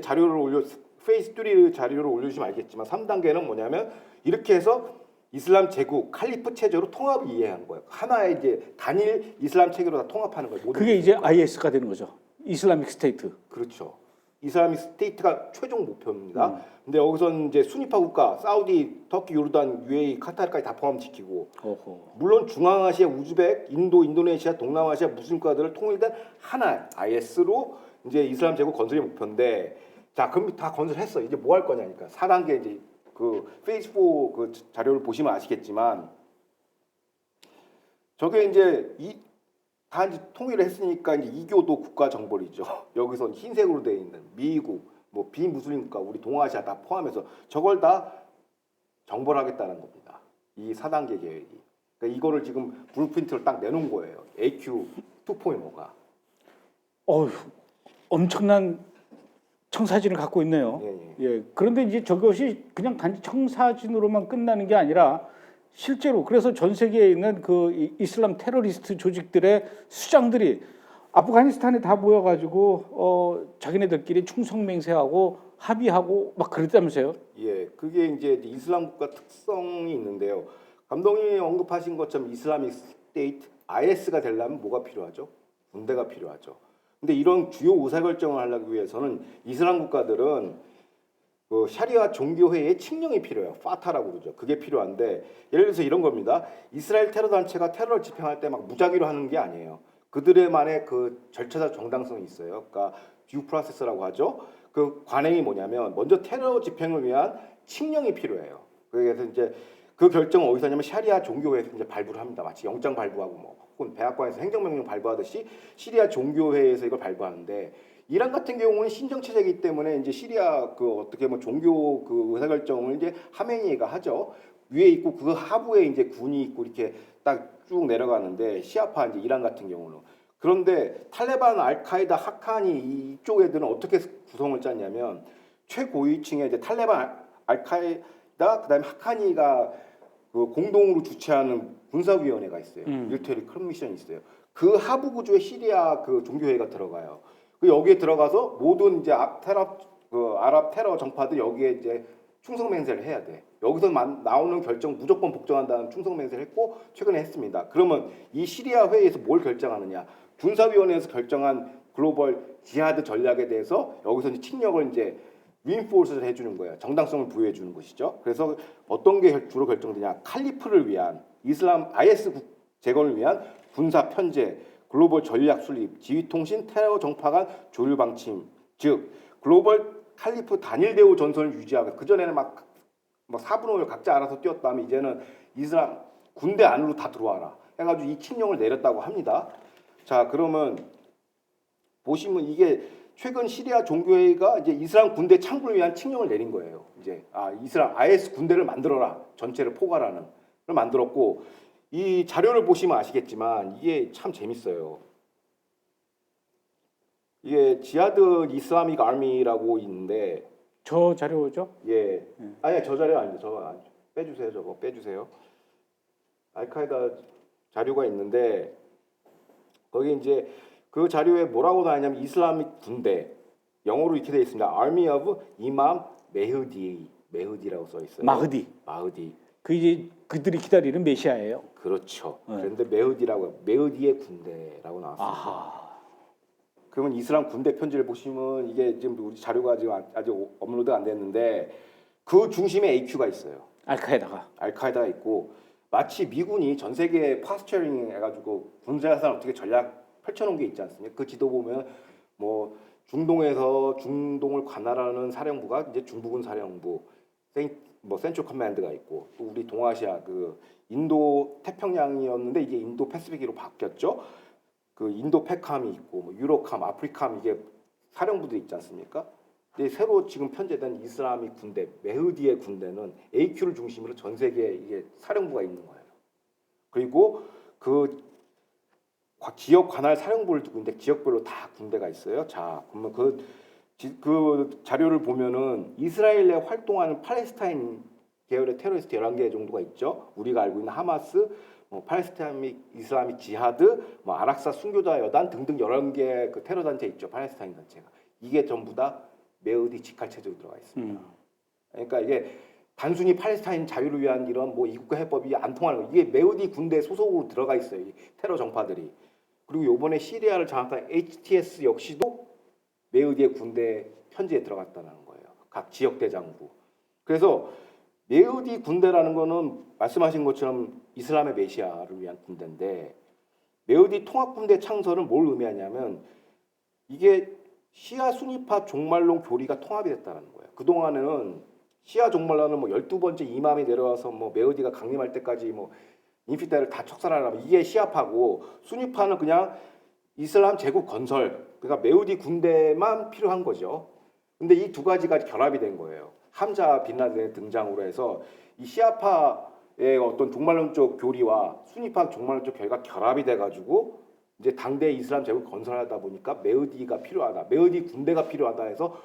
페이스 3 자료를 올려주시면 알겠지만 3단계는 뭐냐면 이렇게 해서 이슬람 제국 칼리프 체제로 통합을 이해하는 거예요. 하나의 이제 단일 이슬람 체계로 다 통합하는 거예요. 그게 이제 IS가 되는 거죠. 이슬라믹 스테이트. 그렇죠. 이슬라믹 스테이트가 최종 목표입니다. 근데 여기서는 이제 수니파 국가, 사우디, 터키, 요르단, UAE, 카타르까지 다 포함시키고 어허. 물론 중앙아시아, 우즈벡, 인도, 인도네시아, 동남아시아 무슬림 국가들을 통일된 하나 IS로 이제 이슬람 제국 건설이 목표인데 자 그럼 다 건설했어. 이제 뭐 할 거냐니까 4단계 이제 그 페이즈 4 그 자료를 보시면 아시겠지만 저게 이제 다 이제 통일을 했으니까 이제 이교도 국가 정벌이죠. 여기서 흰색으로 되어 있는 미국, 뭐 비무슬림 국가, 우리 동아시아 다 포함해서 저걸 다 정벌하겠다는 겁니다. 이 4단계 계획이. 그러니까 이거를 지금 블루프린트를 딱 내놓은 거예요. AQ 2.0가. 어휴, 엄청난 청사진을 갖고 있네요. 예. 그런데 이제 저것이 그냥 단지 청사진으로만 끝나는 게 아니라 실제로 그래서 전 세계에 있는 그 이슬람 테러리스트 조직들의 수장들이 아프가니스탄에 다 모여가지고 자기네들끼리 충성맹세하고 합의하고 막 그랬다면서요? 예, 그게 이제 이슬람 국가 특성이 있는데요. 감독님이 언급하신 것처럼 이슬라믹 스테이트 IS가 되려면 뭐가 필요하죠? 군대가 필요하죠. 근데 이런 주요 의사결정을 하려기 위해서는 이슬람 국가들은 그 샤리아 종교회의 칙령이 필요해요. 파타라고 그러죠. 그게 필요한데 예를 들어서 이런 겁니다. 이스라엘 테러 단체가 테러를 집행할 때 막 무작위로 하는 게 아니에요. 그들의만의 그 절차적 정당성이 있어요. 그러니까 듀 프로세스라고 하죠. 그 관행이 뭐냐면 먼저 테러 집행을 위한 칙령이 필요해요. 그래서 이제 그 결정은 어디서 하냐면 샤리아 종교회에서 이제 발부를 합니다. 마치 영장 발부하고 뭐 혹은 백악관에서 행정명령 발부하듯이 시리아 종교회에서 이걸 발부하는데 이란 같은 경우는 신정 체제이기 때문에 이제 시리아 그 어떻게 보면 종교 그 의사결정을 이제 하메니가 하죠. 위에 있고 그 하부에 이제 군이 있고 이렇게 딱 쭉 내려가는데 시아파 이제 이란 같은 경우는 그런데 탈레반, 알카이다, 하칸이 이쪽 애들은 어떻게 구성을 짰냐면 최고위층에 이제 탈레반, 알카이다 그다음에 하칸이가 그 공동으로 주최하는 군사위원회가 있어요. 밀리터리 커미션이 있어요. 그 하부 구조에 시리아 그 종교회가 들어가요. 그 여기에 들어가서 모든 이제 아랍 테러 정파들 여기에 이제 충성 맹세를 해야 돼. 여기서 나오는 결정 무조건 복종한다는 충성 맹세를 했고 최근에 했습니다. 그러면 이 시리아 회의에서 뭘 결정하느냐? 군사위원회에서 결정한 글로벌 지하드 전략에 대해서 여기서 이제 칙령을 이제 reinforce를 해주는 거예요. 정당성을 부여해 주는 것이죠. 그래서 어떤 게 주로 결정되냐? 칼리프를 위한 이슬람 IS 재건을 위한 군사 편제, 글로벌 전략 수립, 지휘통신, 테러 정파 간 조율 방침, 즉 글로벌 칼리프 단일 대우 전선을 유지하고 그 전에는 막 4분 5일 각자 알아서 뛰었다면 이제는 이슬람 군대 안으로 다 들어와라 해가지고 이 칙령을 내렸다고 합니다. 자 그러면 보시면 이게 최근 시리아 종교회의가 이제 이슬람 군대 창군을 위한 칙령을 내린 거예요. 이제 이슬람 IS 군대를 만들어라 전체를 포괄하는 걸 만들었고 이 자료를 보시면 아시겠지만 이게 참 재밌어요. 이게 지하드 이슬라믹 아미라고 있는데 저 자료죠? 예. 아니 저 자료 아니죠. 저거 빼주세요. 저거 빼주세요. 알카이다 자료가 있는데 거기 이제 그 자료에 뭐라고 나왔냐면 이슬라믹 군대 영어로 이렇게 되어 있습니다. Army of Imam 메흐디라고 써 있어요. 마흐디. 그 이제 그들이 기다리는 메시아예요. 그렇죠. 그런데 메흐디의 군대라고 나왔습니다. 아하. 그러면 이슬람 군대 편지를 보시면 이게 지금 우리 자료가 지금 아직 업로드 안 됐는데 그 중심에 AQ가 있어요. 알카에다가 있고 마치 미군이 전 세계에 파스처링 해가지고 군사산 어떻게 전략 펼쳐놓은 게 있지 않습니까? 그 지도 보면 뭐 중동에서 중동을 관할하는 사령부가 이제 중부군 사령부, 센트럴 커맨드가 있고 또 우리 동아시아 그 인도 태평양이었는데 이게 인도 패시픽으로 바뀌었죠. 그 인도 패캄이 있고 뭐 유로캄, 아프리캄 이게 사령부들이 있지 않습니까? 근데 새로 지금 편제된 이슬람ik 군대 메흐디의 군대는 AQ를 중심으로 전 세계에 이게 사령부가 있는 거예요. 그리고 그 지역 관할 사령부를 두고 있는데 지역별로 다 군대가 있어요. 자, 그러면 그 자료를 보면은 이스라엘에 활동하는 팔레스타인 계열의 테러리스트 11개 정도가 있죠. 우리가 알고 있는 하마스, 팔레스타인 이슬라믹 지하드, 아락사 순교자 여단 등등 11개 그 테러 단체 있죠. 팔레스타인 단체가. 이게 전부 다 메흐디 직할 체제로 들어가 있습니다. 그러니까 이게 단순히 팔레스타인 자유를 위한 이런 뭐 이국가 해법이 안 통하는 거. 이게 메흐디 군대 소속으로 들어가 있어요. 이 테러 정파들이. 그리고 이번에 시리아를 장악한 HTS 역시도 메우디의 군대 현지에 들어갔다는 거예요. 각 지역 대장부. 그래서 메우디 군대라는 거는 말씀하신 것처럼 이슬람의 메시아를 위한 군대인데 메우디 통합군대 창설은 뭘 의미하냐면 이게 시아 수니파 종말론 교리가 통합이 됐다는 거예요. 그동안에는 시아 종말론은 뭐 12번째 이맘이 내려와서 뭐 메우디가 강림할 때까지 뭐 인피다를 다 척살하려면 이게 시아파고 수니파는 그냥 이슬람 제국 건설 그러니까 메우디 군대만 필요한 거죠. 근데 이 두 가지가 결합이 된 거예요. 함자 빈라덴의 등장으로 해서 이 시아파의 어떤 종말론적 교리와 수니파 종말론적 교리가 결합이 돼가지고 이제 당대 이슬람 제국 건설하다 보니까 메우디가 필요하다, 메우디 군대가 필요하다 해서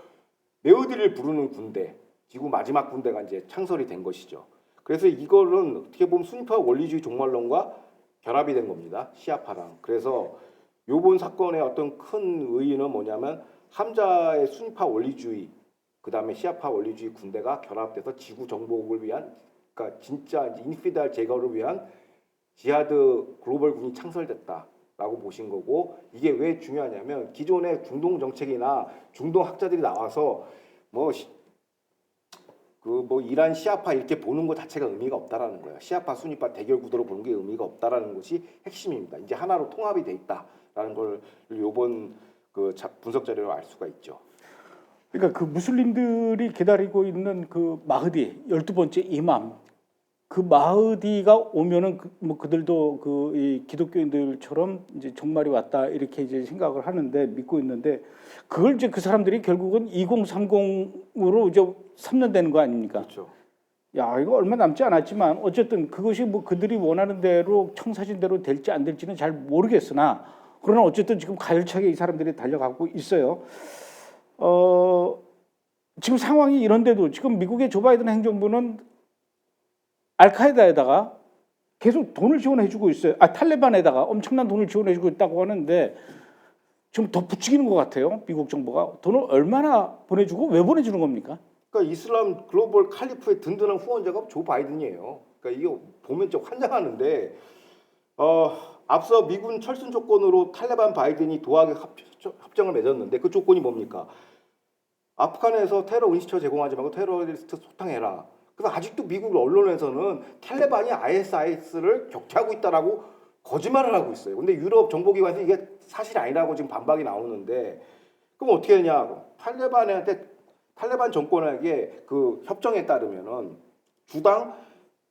메우디를 부르는 군대, 지구 마지막 군대가 이제 창설이 된 것이죠. 그래서 이거는 어떻게 보면 수니파 원리주의 종말론과 결합이 된 겁니다. 시아파랑. 그래서 요번 사건의 어떤 큰 의의는 뭐냐면 함자의 수니파 원리주의 그 다음에 시아파 원리주의 군대가 결합돼서 지구 정복을 위한 그러니까 진짜 인피달 제거를 위한 지하드 글로벌 군이 창설됐다라고 보신 거고 이게 왜 중요하냐면 기존의 중동 정책이나 중동 학자들이 나와서 뭐 이란 시아파 이렇게 보는 것 자체가 의미가 없다라는 거예요. 시아파 수니파 대결 구도로 보는 게 의미가 없다라는 것이 핵심입니다. 이제 하나로 통합이 돼 있다라는 걸 요번 그 분석 자료로 알 수가 있죠. 그러니까 그 무슬림들이 기다리고 있는 그 마흐디 12번째 이맘 그 마흐디가 오면은 뭐 그들도 그 이 기독교인들처럼 이제 종말이 왔다 이렇게 이제 생각을 하는데 믿고 있는데 그걸 이제 그 사람들이 결국은 2030으로 이제 삼는다는 거 아닙니까? 그렇죠. 야 이거 얼마 남지 않았지만 어쨌든 그것이 뭐 그들이 원하는 대로 청사진대로 될지 안 될지는 잘 모르겠으나 그러나 어쨌든 지금 가열차게 이 사람들이 달려가고 있어요. 지금 상황이 이런데도 지금 미국의 조 바이든 행정부는 알카에다에다가 계속 돈을 지원해주고 있어요. 탈레반에다가 엄청난 돈을 지원해주고 있다고 하는데 좀 더 부추기는 것 같아요. 미국 정부가 돈을 얼마나 보내주고 왜 보내주는 겁니까? 그러니까 이슬람 글로벌 칼리프의 든든한 후원자가 조 바이든이에요. 그러니까 이거 보면 좀 환장하는데 앞서 미군 철수 조건으로 탈레반 바이든이 도하게 협정을 맺었는데 그 조건이 뭡니까? 아프간에서 테러 은시처 제공하지 말고 테러리스트 소탕해라. 그래서 아직도 미국 언론에서는 탈레반이 ISIS를 격퇴하고 있다라고 거짓말을 하고 있어요. 근데 유럽 정보기관에서 이게 사실이 아니라고 지금 반박이 나오는데 그럼 어떻게 하냐? 탈레반 정권에게 그 협정에 따르면은 주당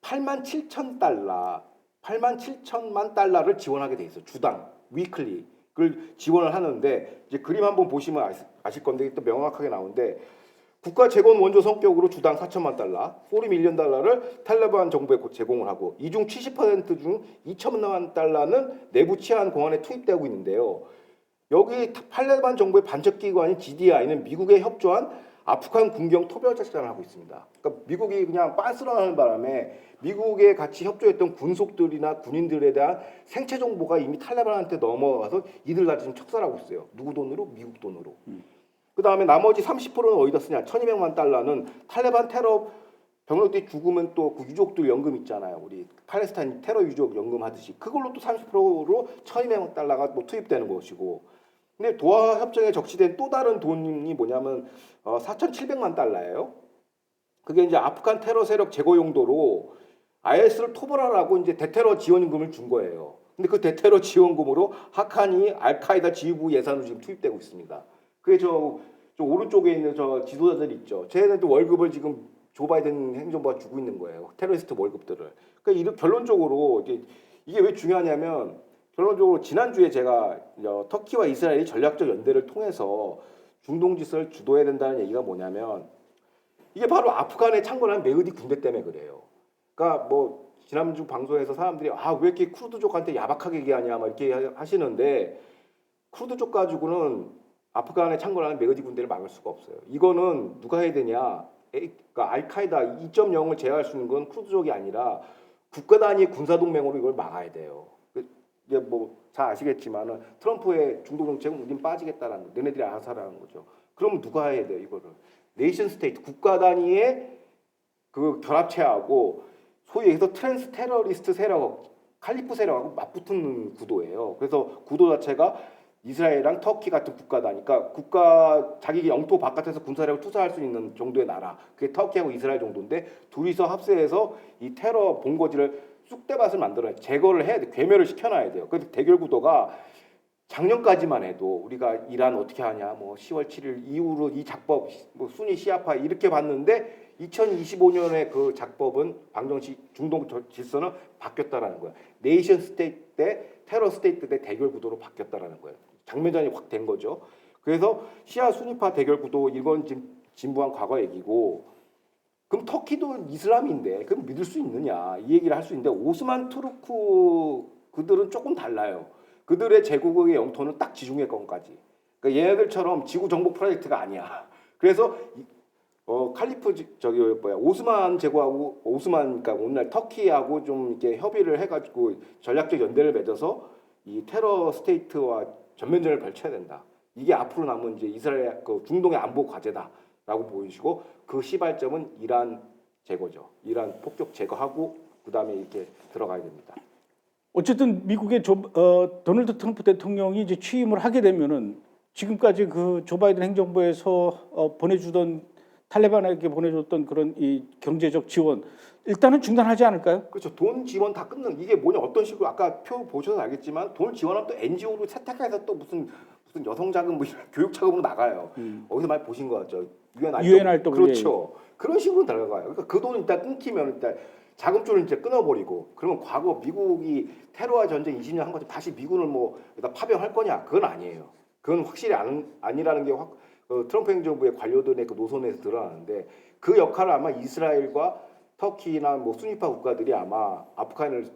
87,000달러, 87,000만 달러를 지원하게 돼 있어요. 주당 위클리 그걸 지원을 하는데 이제 그림 한번 보시면 아실 건데 또 명확하게 나오는데 국가 재건 원조 성격으로 주당 4천만 달러, 40밀리언 달러를 탈레반 정부에 제공을 하고 이 중 70% 중 2천만 달러는 내부 치안 공안에 투입되고 있는데요. 여기 탈레반 정부의 반척기관인 GDI는 미국에 협조한 아프간 군경 토벌 작전을 하고 있습니다. 그러니까 미국이 그냥 빤스런하는 바람에 미국에 같이 협조했던 군속들이나 군인들에 대한 생체 정보가 이미 탈레반한테 넘어가서 이들 다 지금 척살하고 있어요. 누구 돈으로? 미국 돈으로. 그 다음에 나머지 30%는 어디다 쓰냐? 1,200만 달러는 탈레반 테러 병력들이 죽으면 또 그 유족들 연금 있잖아요. 우리 팔레스타인 테러 유족 연금 하듯이 그걸로 또 30%로 1,200만 달러가 뭐 투입되는 것이고. 근데 도하 협정에 적시된 또 다른 돈이 뭐냐면 4,700만 달러예요. 그게 이제 아프간 테러 세력 제거 용도로 IS를 토벌하라고 이제 대테러 지원금을 준 거예요. 근데 그 대테러 지원금으로 하칸이 알카에다 지휘부 예산으로 지금 투입되고 있습니다. 그게 저 오른쪽에 있는 저 지도자들 있죠. 쟤네도 월급을 지금 조 바이든 행정부가 주고 있는 거예요. 테러리스트 월급들을. 그러니까 결론적으로 이게 왜 중요하냐면 결론적으로 지난주에 제가 터키와 이스라엘이 전략적 연대를 통해서 중동 질서를 주도해야 된다는 얘기가 뭐냐면 이게 바로 아프간에 창건한 메흐디 군대 때문에 그래요. 그러니까 뭐 지난주 방송에서 사람들이 왜 이렇게 쿠르드족한테 야박하게 얘기하냐 막 이렇게 하시는데 쿠르드족 가지고는 아프간에 창건하는 메흐디 군대를 막을 수가 없어요. 이거는 누가 해야 되냐? 그러니까 알카에다 2.0을 제어할 수 있는 건 쿠르드족이 아니라 국가 단위의 군사 동맹으로 이걸 막아야 돼요. 이제 뭐 잘 아시겠지만은 트럼프의 중동 정책은 우린 빠지겠다라는 거, 너네들이 알아서 하라는 거죠. 그럼 누가 해야 돼요 이거를? 네이션 스테이트 국가 단위의 그 결합체하고 소위 여기서 트랜스 테러리스트 세력, 칼리프 세력하고 맞붙는 구도예요. 그래서 구도 자체가 이스라엘이랑 터키 같은 국가다니까 국가 자기 영토 바깥에서 군사력을 투사할 수 있는 정도의 나라 그게 터키하고 이스라엘 정도인데 둘이서 합세해서 이 테러 본거지를 쑥대밭을 만들어 제거를 해야 돼. 괴멸을 시켜놔야 돼요. 그래서 대결 구도가 작년까지만 해도 우리가 이란 어떻게 하냐 뭐 10월 7일 이후로 이 작법 뭐 순위 시아파 이렇게 봤는데 2025년에 그 작법은 방정식 중동 질서는 바뀌었다라는 거야. 네이션 스테이트 때 테러 스테이트 때 대결 구도로 바뀌었다라는 거예요. 장면전이 확 된 거죠. 그래서 시아 순위파 대결 구도 이건 지금 진부한 과거 얘기고 그럼 터키도 이슬람인데 그럼 믿을 수 있느냐 이 얘기를 할 수 있는데 오스만 투르크 그들은 조금 달라요. 그들의 제국의 영토는 딱 지중해권까지. 그러니까 얘네들처럼 지구 정복 프로젝트가 아니야. 그래서 칼리프 저기 뭐야 오스만 제국하고 오스만 그러니까 오늘날 터키하고 좀 이렇게 협의를 해가지고 전략적 연대를 맺어서 이 테러 스테이트와 전면전을 벌쳐야 된다. 이게 앞으로 남은 이제 이스라엘 그 중동의 안보 과제다라고 보이시고 그 시발점은 이란 제거죠. 이란 폭격 제거하고 그 다음에 이렇게 들어가야 됩니다. 어쨌든 미국의 도널드 트럼프 대통령이 이제 취임을 하게 되면은 지금까지 그 조 바이든 행정부에서 보내주던 탈레반에게 보내줬던 그런 이 경제적 지원 일단은 중단하지 않을까요? 그렇죠. 돈 지원 다 끊는 이게 뭐냐 어떤 식으로 아까 표 보셔서 알겠지만 돈 지원하면 또 NGO로 세탁해서 또 무슨 여성 자금 뭐 이런 교육 자금으로 나가요. 어디서 많이 보신 거 같죠? 유엔 활동 그렇죠. 그런 식으로 들어가요. 그러니까 그 돈을 일단 끊기면 일단 자금줄을 이제 끊어버리고 그러면 과거 미국이 테러와 전쟁 20년 한 것처럼 다시 미군을 뭐 여기다 파병할 거냐? 그건 아니에요. 그건 확실히 아니라는 게 트럼프 행정부의 관료들의 그 노선에서 드러나는데 그 역할을 아마 이스라엘과 터키나 뭐 순위파 국가들이 아마 아프간을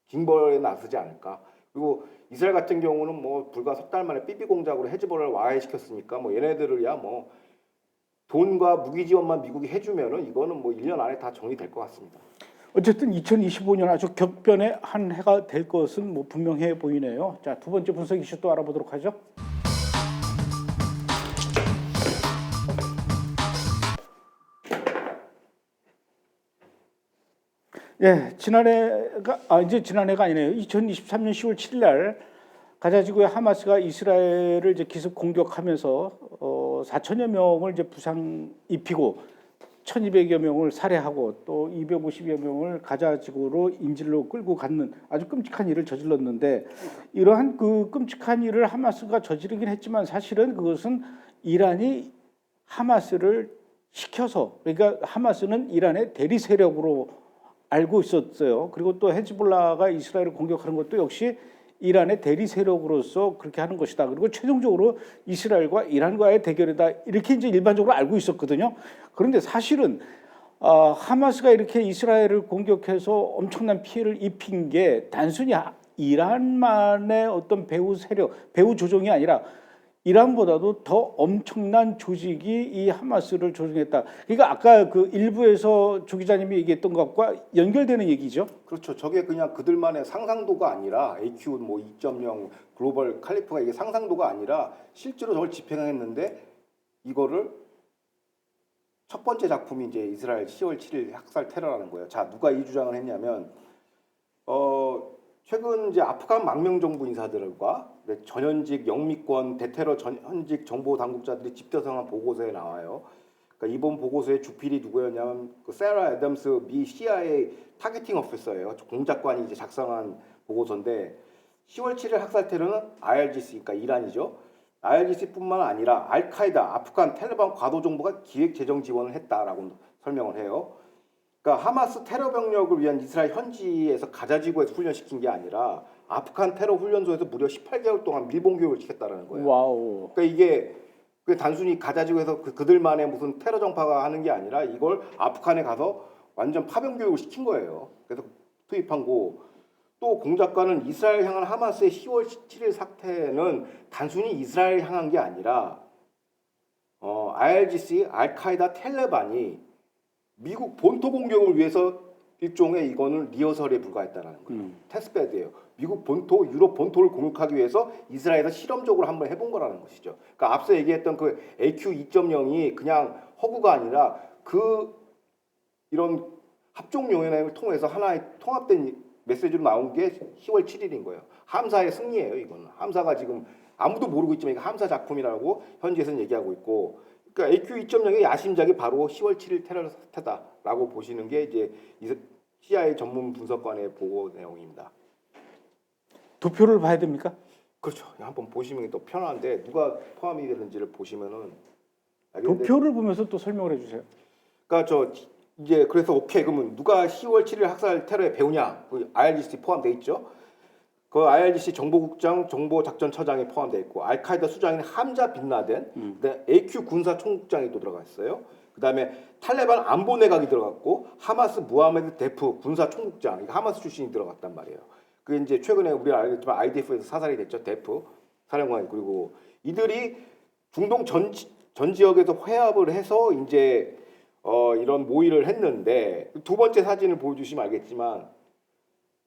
징벌에 나서지 않을까. 그리고 이스라엘 같은 경우는 뭐 불과 석 달 만에 삐삐 공작으로 헤즈볼라를 와해시켰으니까 뭐 얘네들을야 뭐 돈과 무기 지원만 미국이 해주면은 이거는 뭐 1년 안에 다 정리될 것 같습니다. 어쨌든 2025년 아주 격변의 한 해가 될 것은 뭐 분명해 보이네요. 자, 두 번째 분석 이슈 또 알아보도록 하죠. 예, 이제 지난해가 아니네요. 2023년 10월 7일 날 가자 지구의 하마스가 이스라엘을 이제 기습 공격하면서 4천여 명을 이제 부상 입히고 1,200여 명을 살해하고 또 250여 명을 가자 지구로 인질로 끌고 갔는 아주 끔찍한 일을 저질렀는데 이러한 그 끔찍한 일을 하마스가 저지르긴 했지만 사실은 그것은 이란이 하마스를 시켜서 그러니까 하마스는 이란의 대리 세력으로 알고 있었어요. 그리고 또 헤즈볼라가 이스라엘을 공격하는 것도 역시 이란의 대리 세력으로서 그렇게 하는 것이다. 그리고 최종적으로 이스라엘과 이란과의 대결이다. 이렇게 이제 일반적으로 알고 있었거든요. 그런데 사실은 하마스가 이렇게 이스라엘을 공격해서 엄청난 피해를 입힌 게 단순히 이란만의 어떤 배후 세력, 배후 조종이 아니라 이란보다도 더 엄청난 조직이 이 하마스를 조종했다. 그러니까 아까 그 일부에서 조 기자님이 얘기했던 것과 연결되는 얘기죠. 그렇죠. 저게 그냥 그들만의 상상도가 아니라 AQ 뭐 2.0 글로벌 칼리프가 이게 상상도가 아니라 실제로 저걸 집행했는데 이거를 첫 번째 작품이 이제 이스라엘 10월 7일 학살 테러라는 거예요. 자, 누가 이 주장을 했냐면 최근 이제 아프간 망명 정부 인사들과 전현직 영미권 대테러 전현직 정보 당국자들이 집대성한 보고서에 나와요. 그러니까 이번 보고서의 주필이 누구였냐면 그 세라 애덤스 미 CIA 타겟팅 오피서예요. 공작관이 이제 작성한 보고서인데 10월 7일 학살 테러는 IRGC, 그러니까 이란이죠. IRGC뿐만 아니라 알카이다, 아프간 탈레반 과도 정부가 기획 재정 지원을 했다라고 설명을 해요. 그러니까 하마스 테러 병력을 위한 이스라엘 현지에서 가자지구에서 훈련시킨 게 아니라 아프간 테러 훈련소에서 무려 18개월 동안 밀봉 교육을 시켰다라는 거예요. 와우. 그러니까 이게 단순히 가자지구에서 그들만의 무슨 테러 정파가 하는 게 아니라 이걸 아프간에 가서 완전 파병 교육을 시킨 거예요. 그래서 투입한 거. 또 공작관은 이스라엘 향한 하마스의 10월 7일 사태는 단순히 이스라엘 향한 게 아니라 IRGC, 알카이다, 텔레반이 미국 본토 공격을 위해서 일종의 이거는 리허설에 불과했다라는 거예요. 테스트베드예요. 미국 본토, 유럽 본토를 공격하기 위해서 이스라엘에서 실험적으로 한번 해본 거라는 것이죠. 그러니까 앞서 얘기했던 그 AQ 2.0이 그냥 허구가 아니라 그 이런 합종 용연행을 통해서 하나의 통합된 메시지로 나온 게 10월 7일인 거예요. 함사의 승리예요, 이거는. 함사가 지금 아무도 모르고 있지만 이거 함사 작품이라고 현지에서는 얘기하고 있고, 그러니까 AQ 2.0의 야심작이 바로 10월 7일 테러 사태다라고 보시는 게 이제 CIA 전문 분석관의 보고 내용입니다. 도표를 봐야 됩니까? 그렇죠. 한번 보시면 또 편한데 누가 포함이 되는지를 보시면은 알겠는데, 도표를 보면서 또 설명을 해주세요. 그러니까 저 이제 그래서 오케이 그러면 누가 10월 7일 학살 테러에 배우냐? 그 IRGC 포함돼 있죠. 그 IRGC 정보국장 정보작전처장이 포함돼 있고 알카이다 수장인 함자 빈라덴, 그다음에 AQ 군사총국장이 또 들어가 있어요. 그다음에 탈레반 안보내각이 들어갔고 하마스 무하메드 데프 군사총국장, 이거 하마스 출신이 들어갔단 말이에요. 그 이제 최근에 우리가 알겠지만 IDF에서 사살이 됐죠. 데프 사령관. 그리고 이들이 중동 전 지역에서 회합을 해서 이제 이런 모의를 했는데, 두 번째 사진을 보여주시면 알겠지만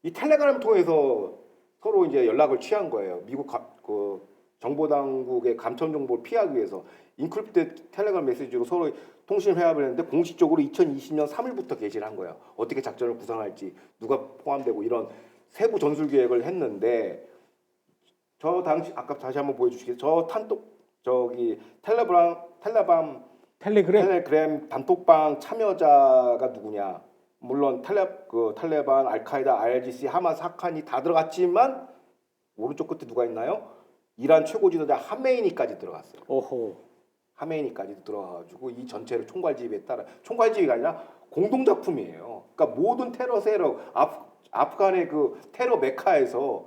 이 텔레그램을 통해서 서로 이제 연락을 취한 거예요. 미국 그 정보 당국의 감청 정보를 피하기 위해서 인크립트 텔레그램 메시지로 서로 통신 회합을 했는데 공식적으로 2020년 3일부터 개시를 한 거예요. 어떻게 작전을 구상할지, 누가 포함되고 이런 세부 전술 계획을 했는데, 저 당시 아까 다시 한번 보여주시겠어요? 저기 텔레그램 단톡방 참여자가 누구냐? 물론 탈레반, 알카이다, IRGC, 하마스, 하칸이 다 들어갔지만 오른쪽 끝에 누가 있나요? 이란 최고 지도자 하메이니까지 들어갔어요. 오호. 하메이니까지 들어가가지고 이 전체를 총괄지휘에 따라, 총괄지휘가 아니라 공동작품이에요. 그러니까 모든 테러 세력, 아프간의 그 테러 메카에서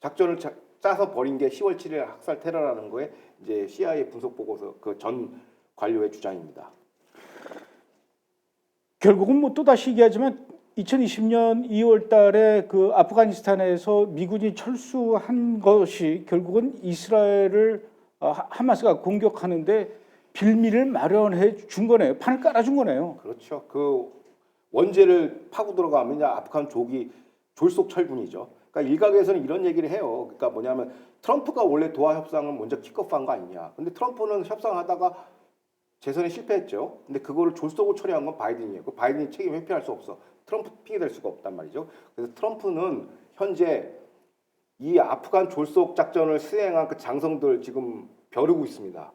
작전을 짜서 벌인 게 10월 7일 학살 테러라는 거에 이제 CIA 분석 보고서 그 전 관료의 주장입니다. 결국은 뭐 또 다시 얘기하지만 2020년 2월 달에 그 아프가니스탄에서 미군이 철수한 것이 결국은 이스라엘을 하마스가 공격하는데 빌미를 마련해 준 거네요. 판을 깔아준 거네요. 그렇죠. 그 원죄를 파고 들어가면 이제 아프간 졸속 철군이죠. 그러니까 일각에서는 이런 얘기를 해요. 그러니까 뭐냐면 트럼프가 원래 도하 협상을 먼저 킥오프한 거 아니냐. 근데 트럼프는 협상하다가 재선에 실패했죠. 근데 그거를 졸속으로 처리한 건 바이든이에요. 그 바이든이 책임 회피할 수 없어. 트럼프 핑계 댈 수가 없단 말이죠. 그래서 트럼프는 현재 이 아프간 졸속 작전을 수행한 그 장성들 지금 벼르고 있습니다.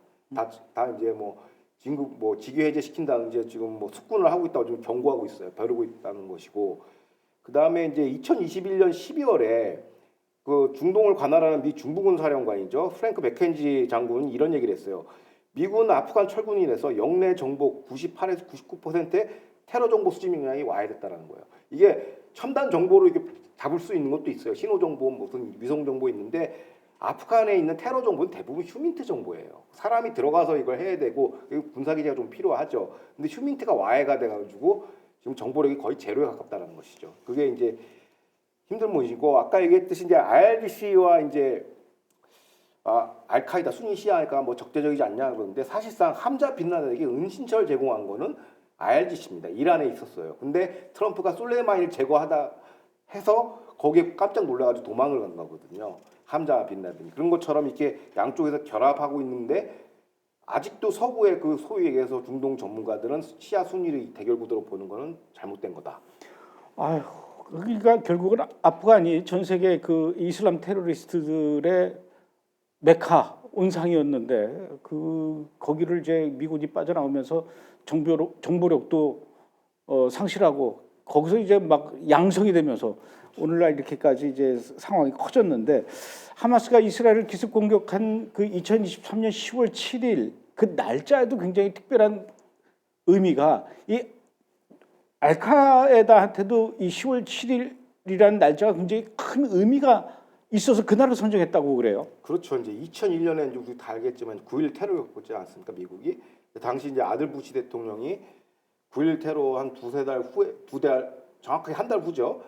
다 이제 뭐 진급 뭐 직위 해제 시킨다든지 지금 뭐 숙군을 하고 있다고 지금 경고하고 있어요. 벼르고 있다는 것이고, 그 다음에 이제 2021년 12월에 그 중동을 관할하는 미 중부군 사령관이죠. 프랭크 맥켄지 장군은 이런 얘기를 했어요. 미군 아프간 철군이 인해서 영내 정보 98에서 99%의 테러 정보 수집 역량이 와해됐다는 거예요. 이게 첨단 정보로 이렇게 잡을 수 있는 것도 있어요. 신호 정보, 무슨 위성 정보 있는데 아프간에 있는 테러 정보는 대부분 휴민트 정보예요. 사람이 들어가서 이걸 해야 되고 군사 기지가 좀 필요하죠. 근데 휴민트가 와해가 돼가지고 지금 정보력이 거의 제로에 가깝다는 것이죠. 그게 이제 힘든 문제고, 아까 얘기했듯이 이제 IRGC와 이제 알카이다 순위 시아가 뭐 적대적이지 않냐 그러는데, 사실상 함자 빈라덴에게 은신처를 제공한 거는 IRGC입니다. 이란에 있었어요. 근데 트럼프가 솔레이마니를 제거하다 해서 거기에 깜짝 놀라가지고 도망을 간 거거든요. 함자 빈라덴이. 그런 것처럼 이렇게 양쪽에서 결합하고 있는데, 아직도 서구의 그 소위 얘기해서 중동 전문가들은 시아 순위의 대결 구도로 보는 거는 잘못된 거다. 아휴, 그러니까 결국은 아프간이 전 세계 그 이슬람 테러리스트들의 메카 온상이었는데 거기를 이제 미군이 빠져나오면서 정보력도 상실하고 거기서 이제 막 양성이 되면서 오늘날 이렇게까지 이제 상황이 커졌는데, 하마스가 이스라엘을 기습 공격한 그 2023년 10월 7일 그 날짜에도 굉장히 특별한 의미가, 이 알카에다한테도 이 10월 7일이라는 날짜가 굉장히 큰 의미가 있어서 그날을 선정했다고 그래요. 그렇죠. 이제 2001년에 우리 다 알겠지만 9.1 테러 겪었지 않습니까, 미국이? 당시 이제 아들 부시 대통령이 9.1 테러 한 두세 달 후에, 정확하게 한 달 후죠.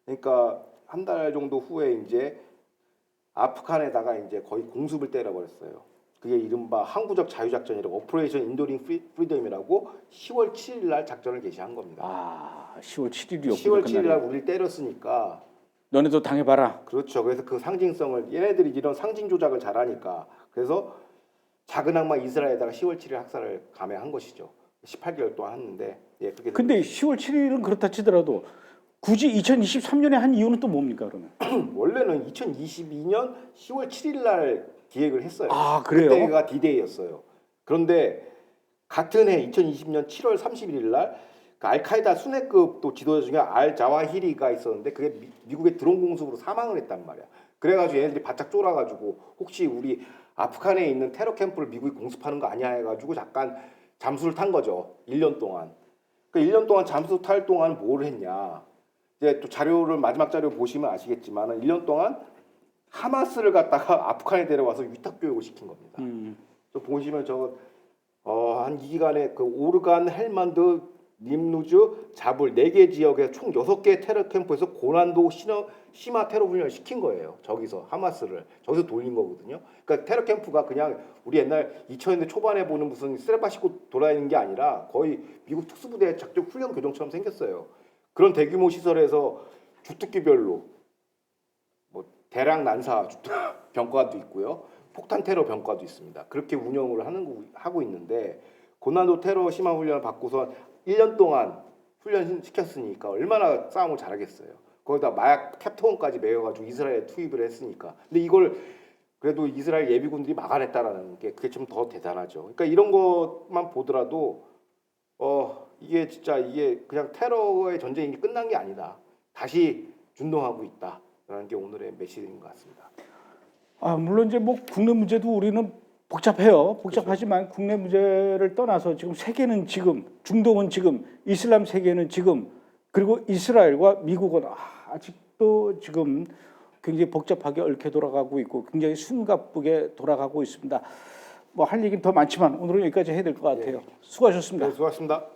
그러니까 한 달 정도 후에 이제 아프간에다가 이제 거의 공습을 때려버렸어요. 그게 이른바 항구적 자유작전이라고, 오퍼레이션 인도링 프리덤이라고 10월 7일 날 작전을 개시한 겁니다. 10월 7일이었군요. 10월 7일 날 우리를 때렸으니까 너네도 당해봐라. 그렇죠. 그래서 그 상징성을, 얘네들이 이런 상징 조작을 잘하니까, 그래서 작은 악마 이스라엘에다가 10월 7일 학살을 감행한 것이죠. 18개월 동안 했는데, 예, 그렇게. 근데 10월 7일은 그렇다 치더라도 굳이 2023년에 한 이유는 또 뭡니까 그러면? 원래는 2022년 10월 7일 날 기획을 했어요. 아, 그래요? 그때가 D-Day였어요. 그런데 같은 해 2020년 7월 31일 날 알카에다 순회급 또 지도자 중에 알 자와히리가 있었는데 그게 미국의 드론 공습으로 사망을 했단 말이야. 그래가지고 얘네들이 바짝 쫄아가지고 혹시 우리 아프간에 있는 테러 캠프를 미국이 공습하는 거 아니야 해가지고 잠깐 잠수를 탄 거죠. 1년 동안. 그 1년 동안 잠수 탈 동안 뭘 했냐. 이제 또 자료를 마지막 자료 보시면 아시겠지만 1년 동안 하마스를 갖다가 아프간에 데려와서 위탁 교육을 시킨 겁니다. 또 보시면 한 이 기간에 그 오르간, 헬만드, 님루즈, 자불 4개 지역에 총 6개 테러 캠프에서 고난도 심화 테러 훈련을 시킨 거예요. 저기서 하마스를 저기서 돌린 거거든요. 그러니까 테러 캠프가 그냥 우리 옛날 2000년대 초반에 보는 무슨 쓰레빠 싣고 돌아다니는 게 아니라 거의 미국 특수부대 작전 훈련 교정처럼 생겼어요. 그런 대규모 시설에서 주특기별로 뭐 대량 난사 병과도 있고요. 폭탄 테러 병과도 있습니다. 그렇게 운영을 하고 있는데 고난도 테러 심화 훈련을 받고서 1년 동안 훈련 시켰으니까 얼마나 싸움을 잘하겠어요. 거기다 마약 캡톤까지 매여가지고 이스라엘에 투입을 했으니까. 근데 이걸 그래도 이스라엘 예비군들이 막아냈다라는 게 그게 좀 더 대단하죠. 그러니까 이런 것만 보더라도 이게 진짜 이게 그냥 테러의 전쟁이 끝난 게 아니다. 다시 준동하고 있다라는 게 오늘의 메시지인 것 같습니다. 물론 이제 뭐 국내 문제도 우리는 복잡해요. 복잡하지만 국내 문제를 떠나서 지금 세계는 지금, 중동은 지금, 이슬람 세계는 지금, 그리고 이스라엘과 미국은 아직도 지금 굉장히 복잡하게 얽혀 돌아가고 있고 굉장히 숨가쁘게 돌아가고 있습니다. 뭐 할 얘기는 더 많지만 오늘은 여기까지 해야 될 것 같아요. 수고하셨습니다. 네, 수고하셨습니다.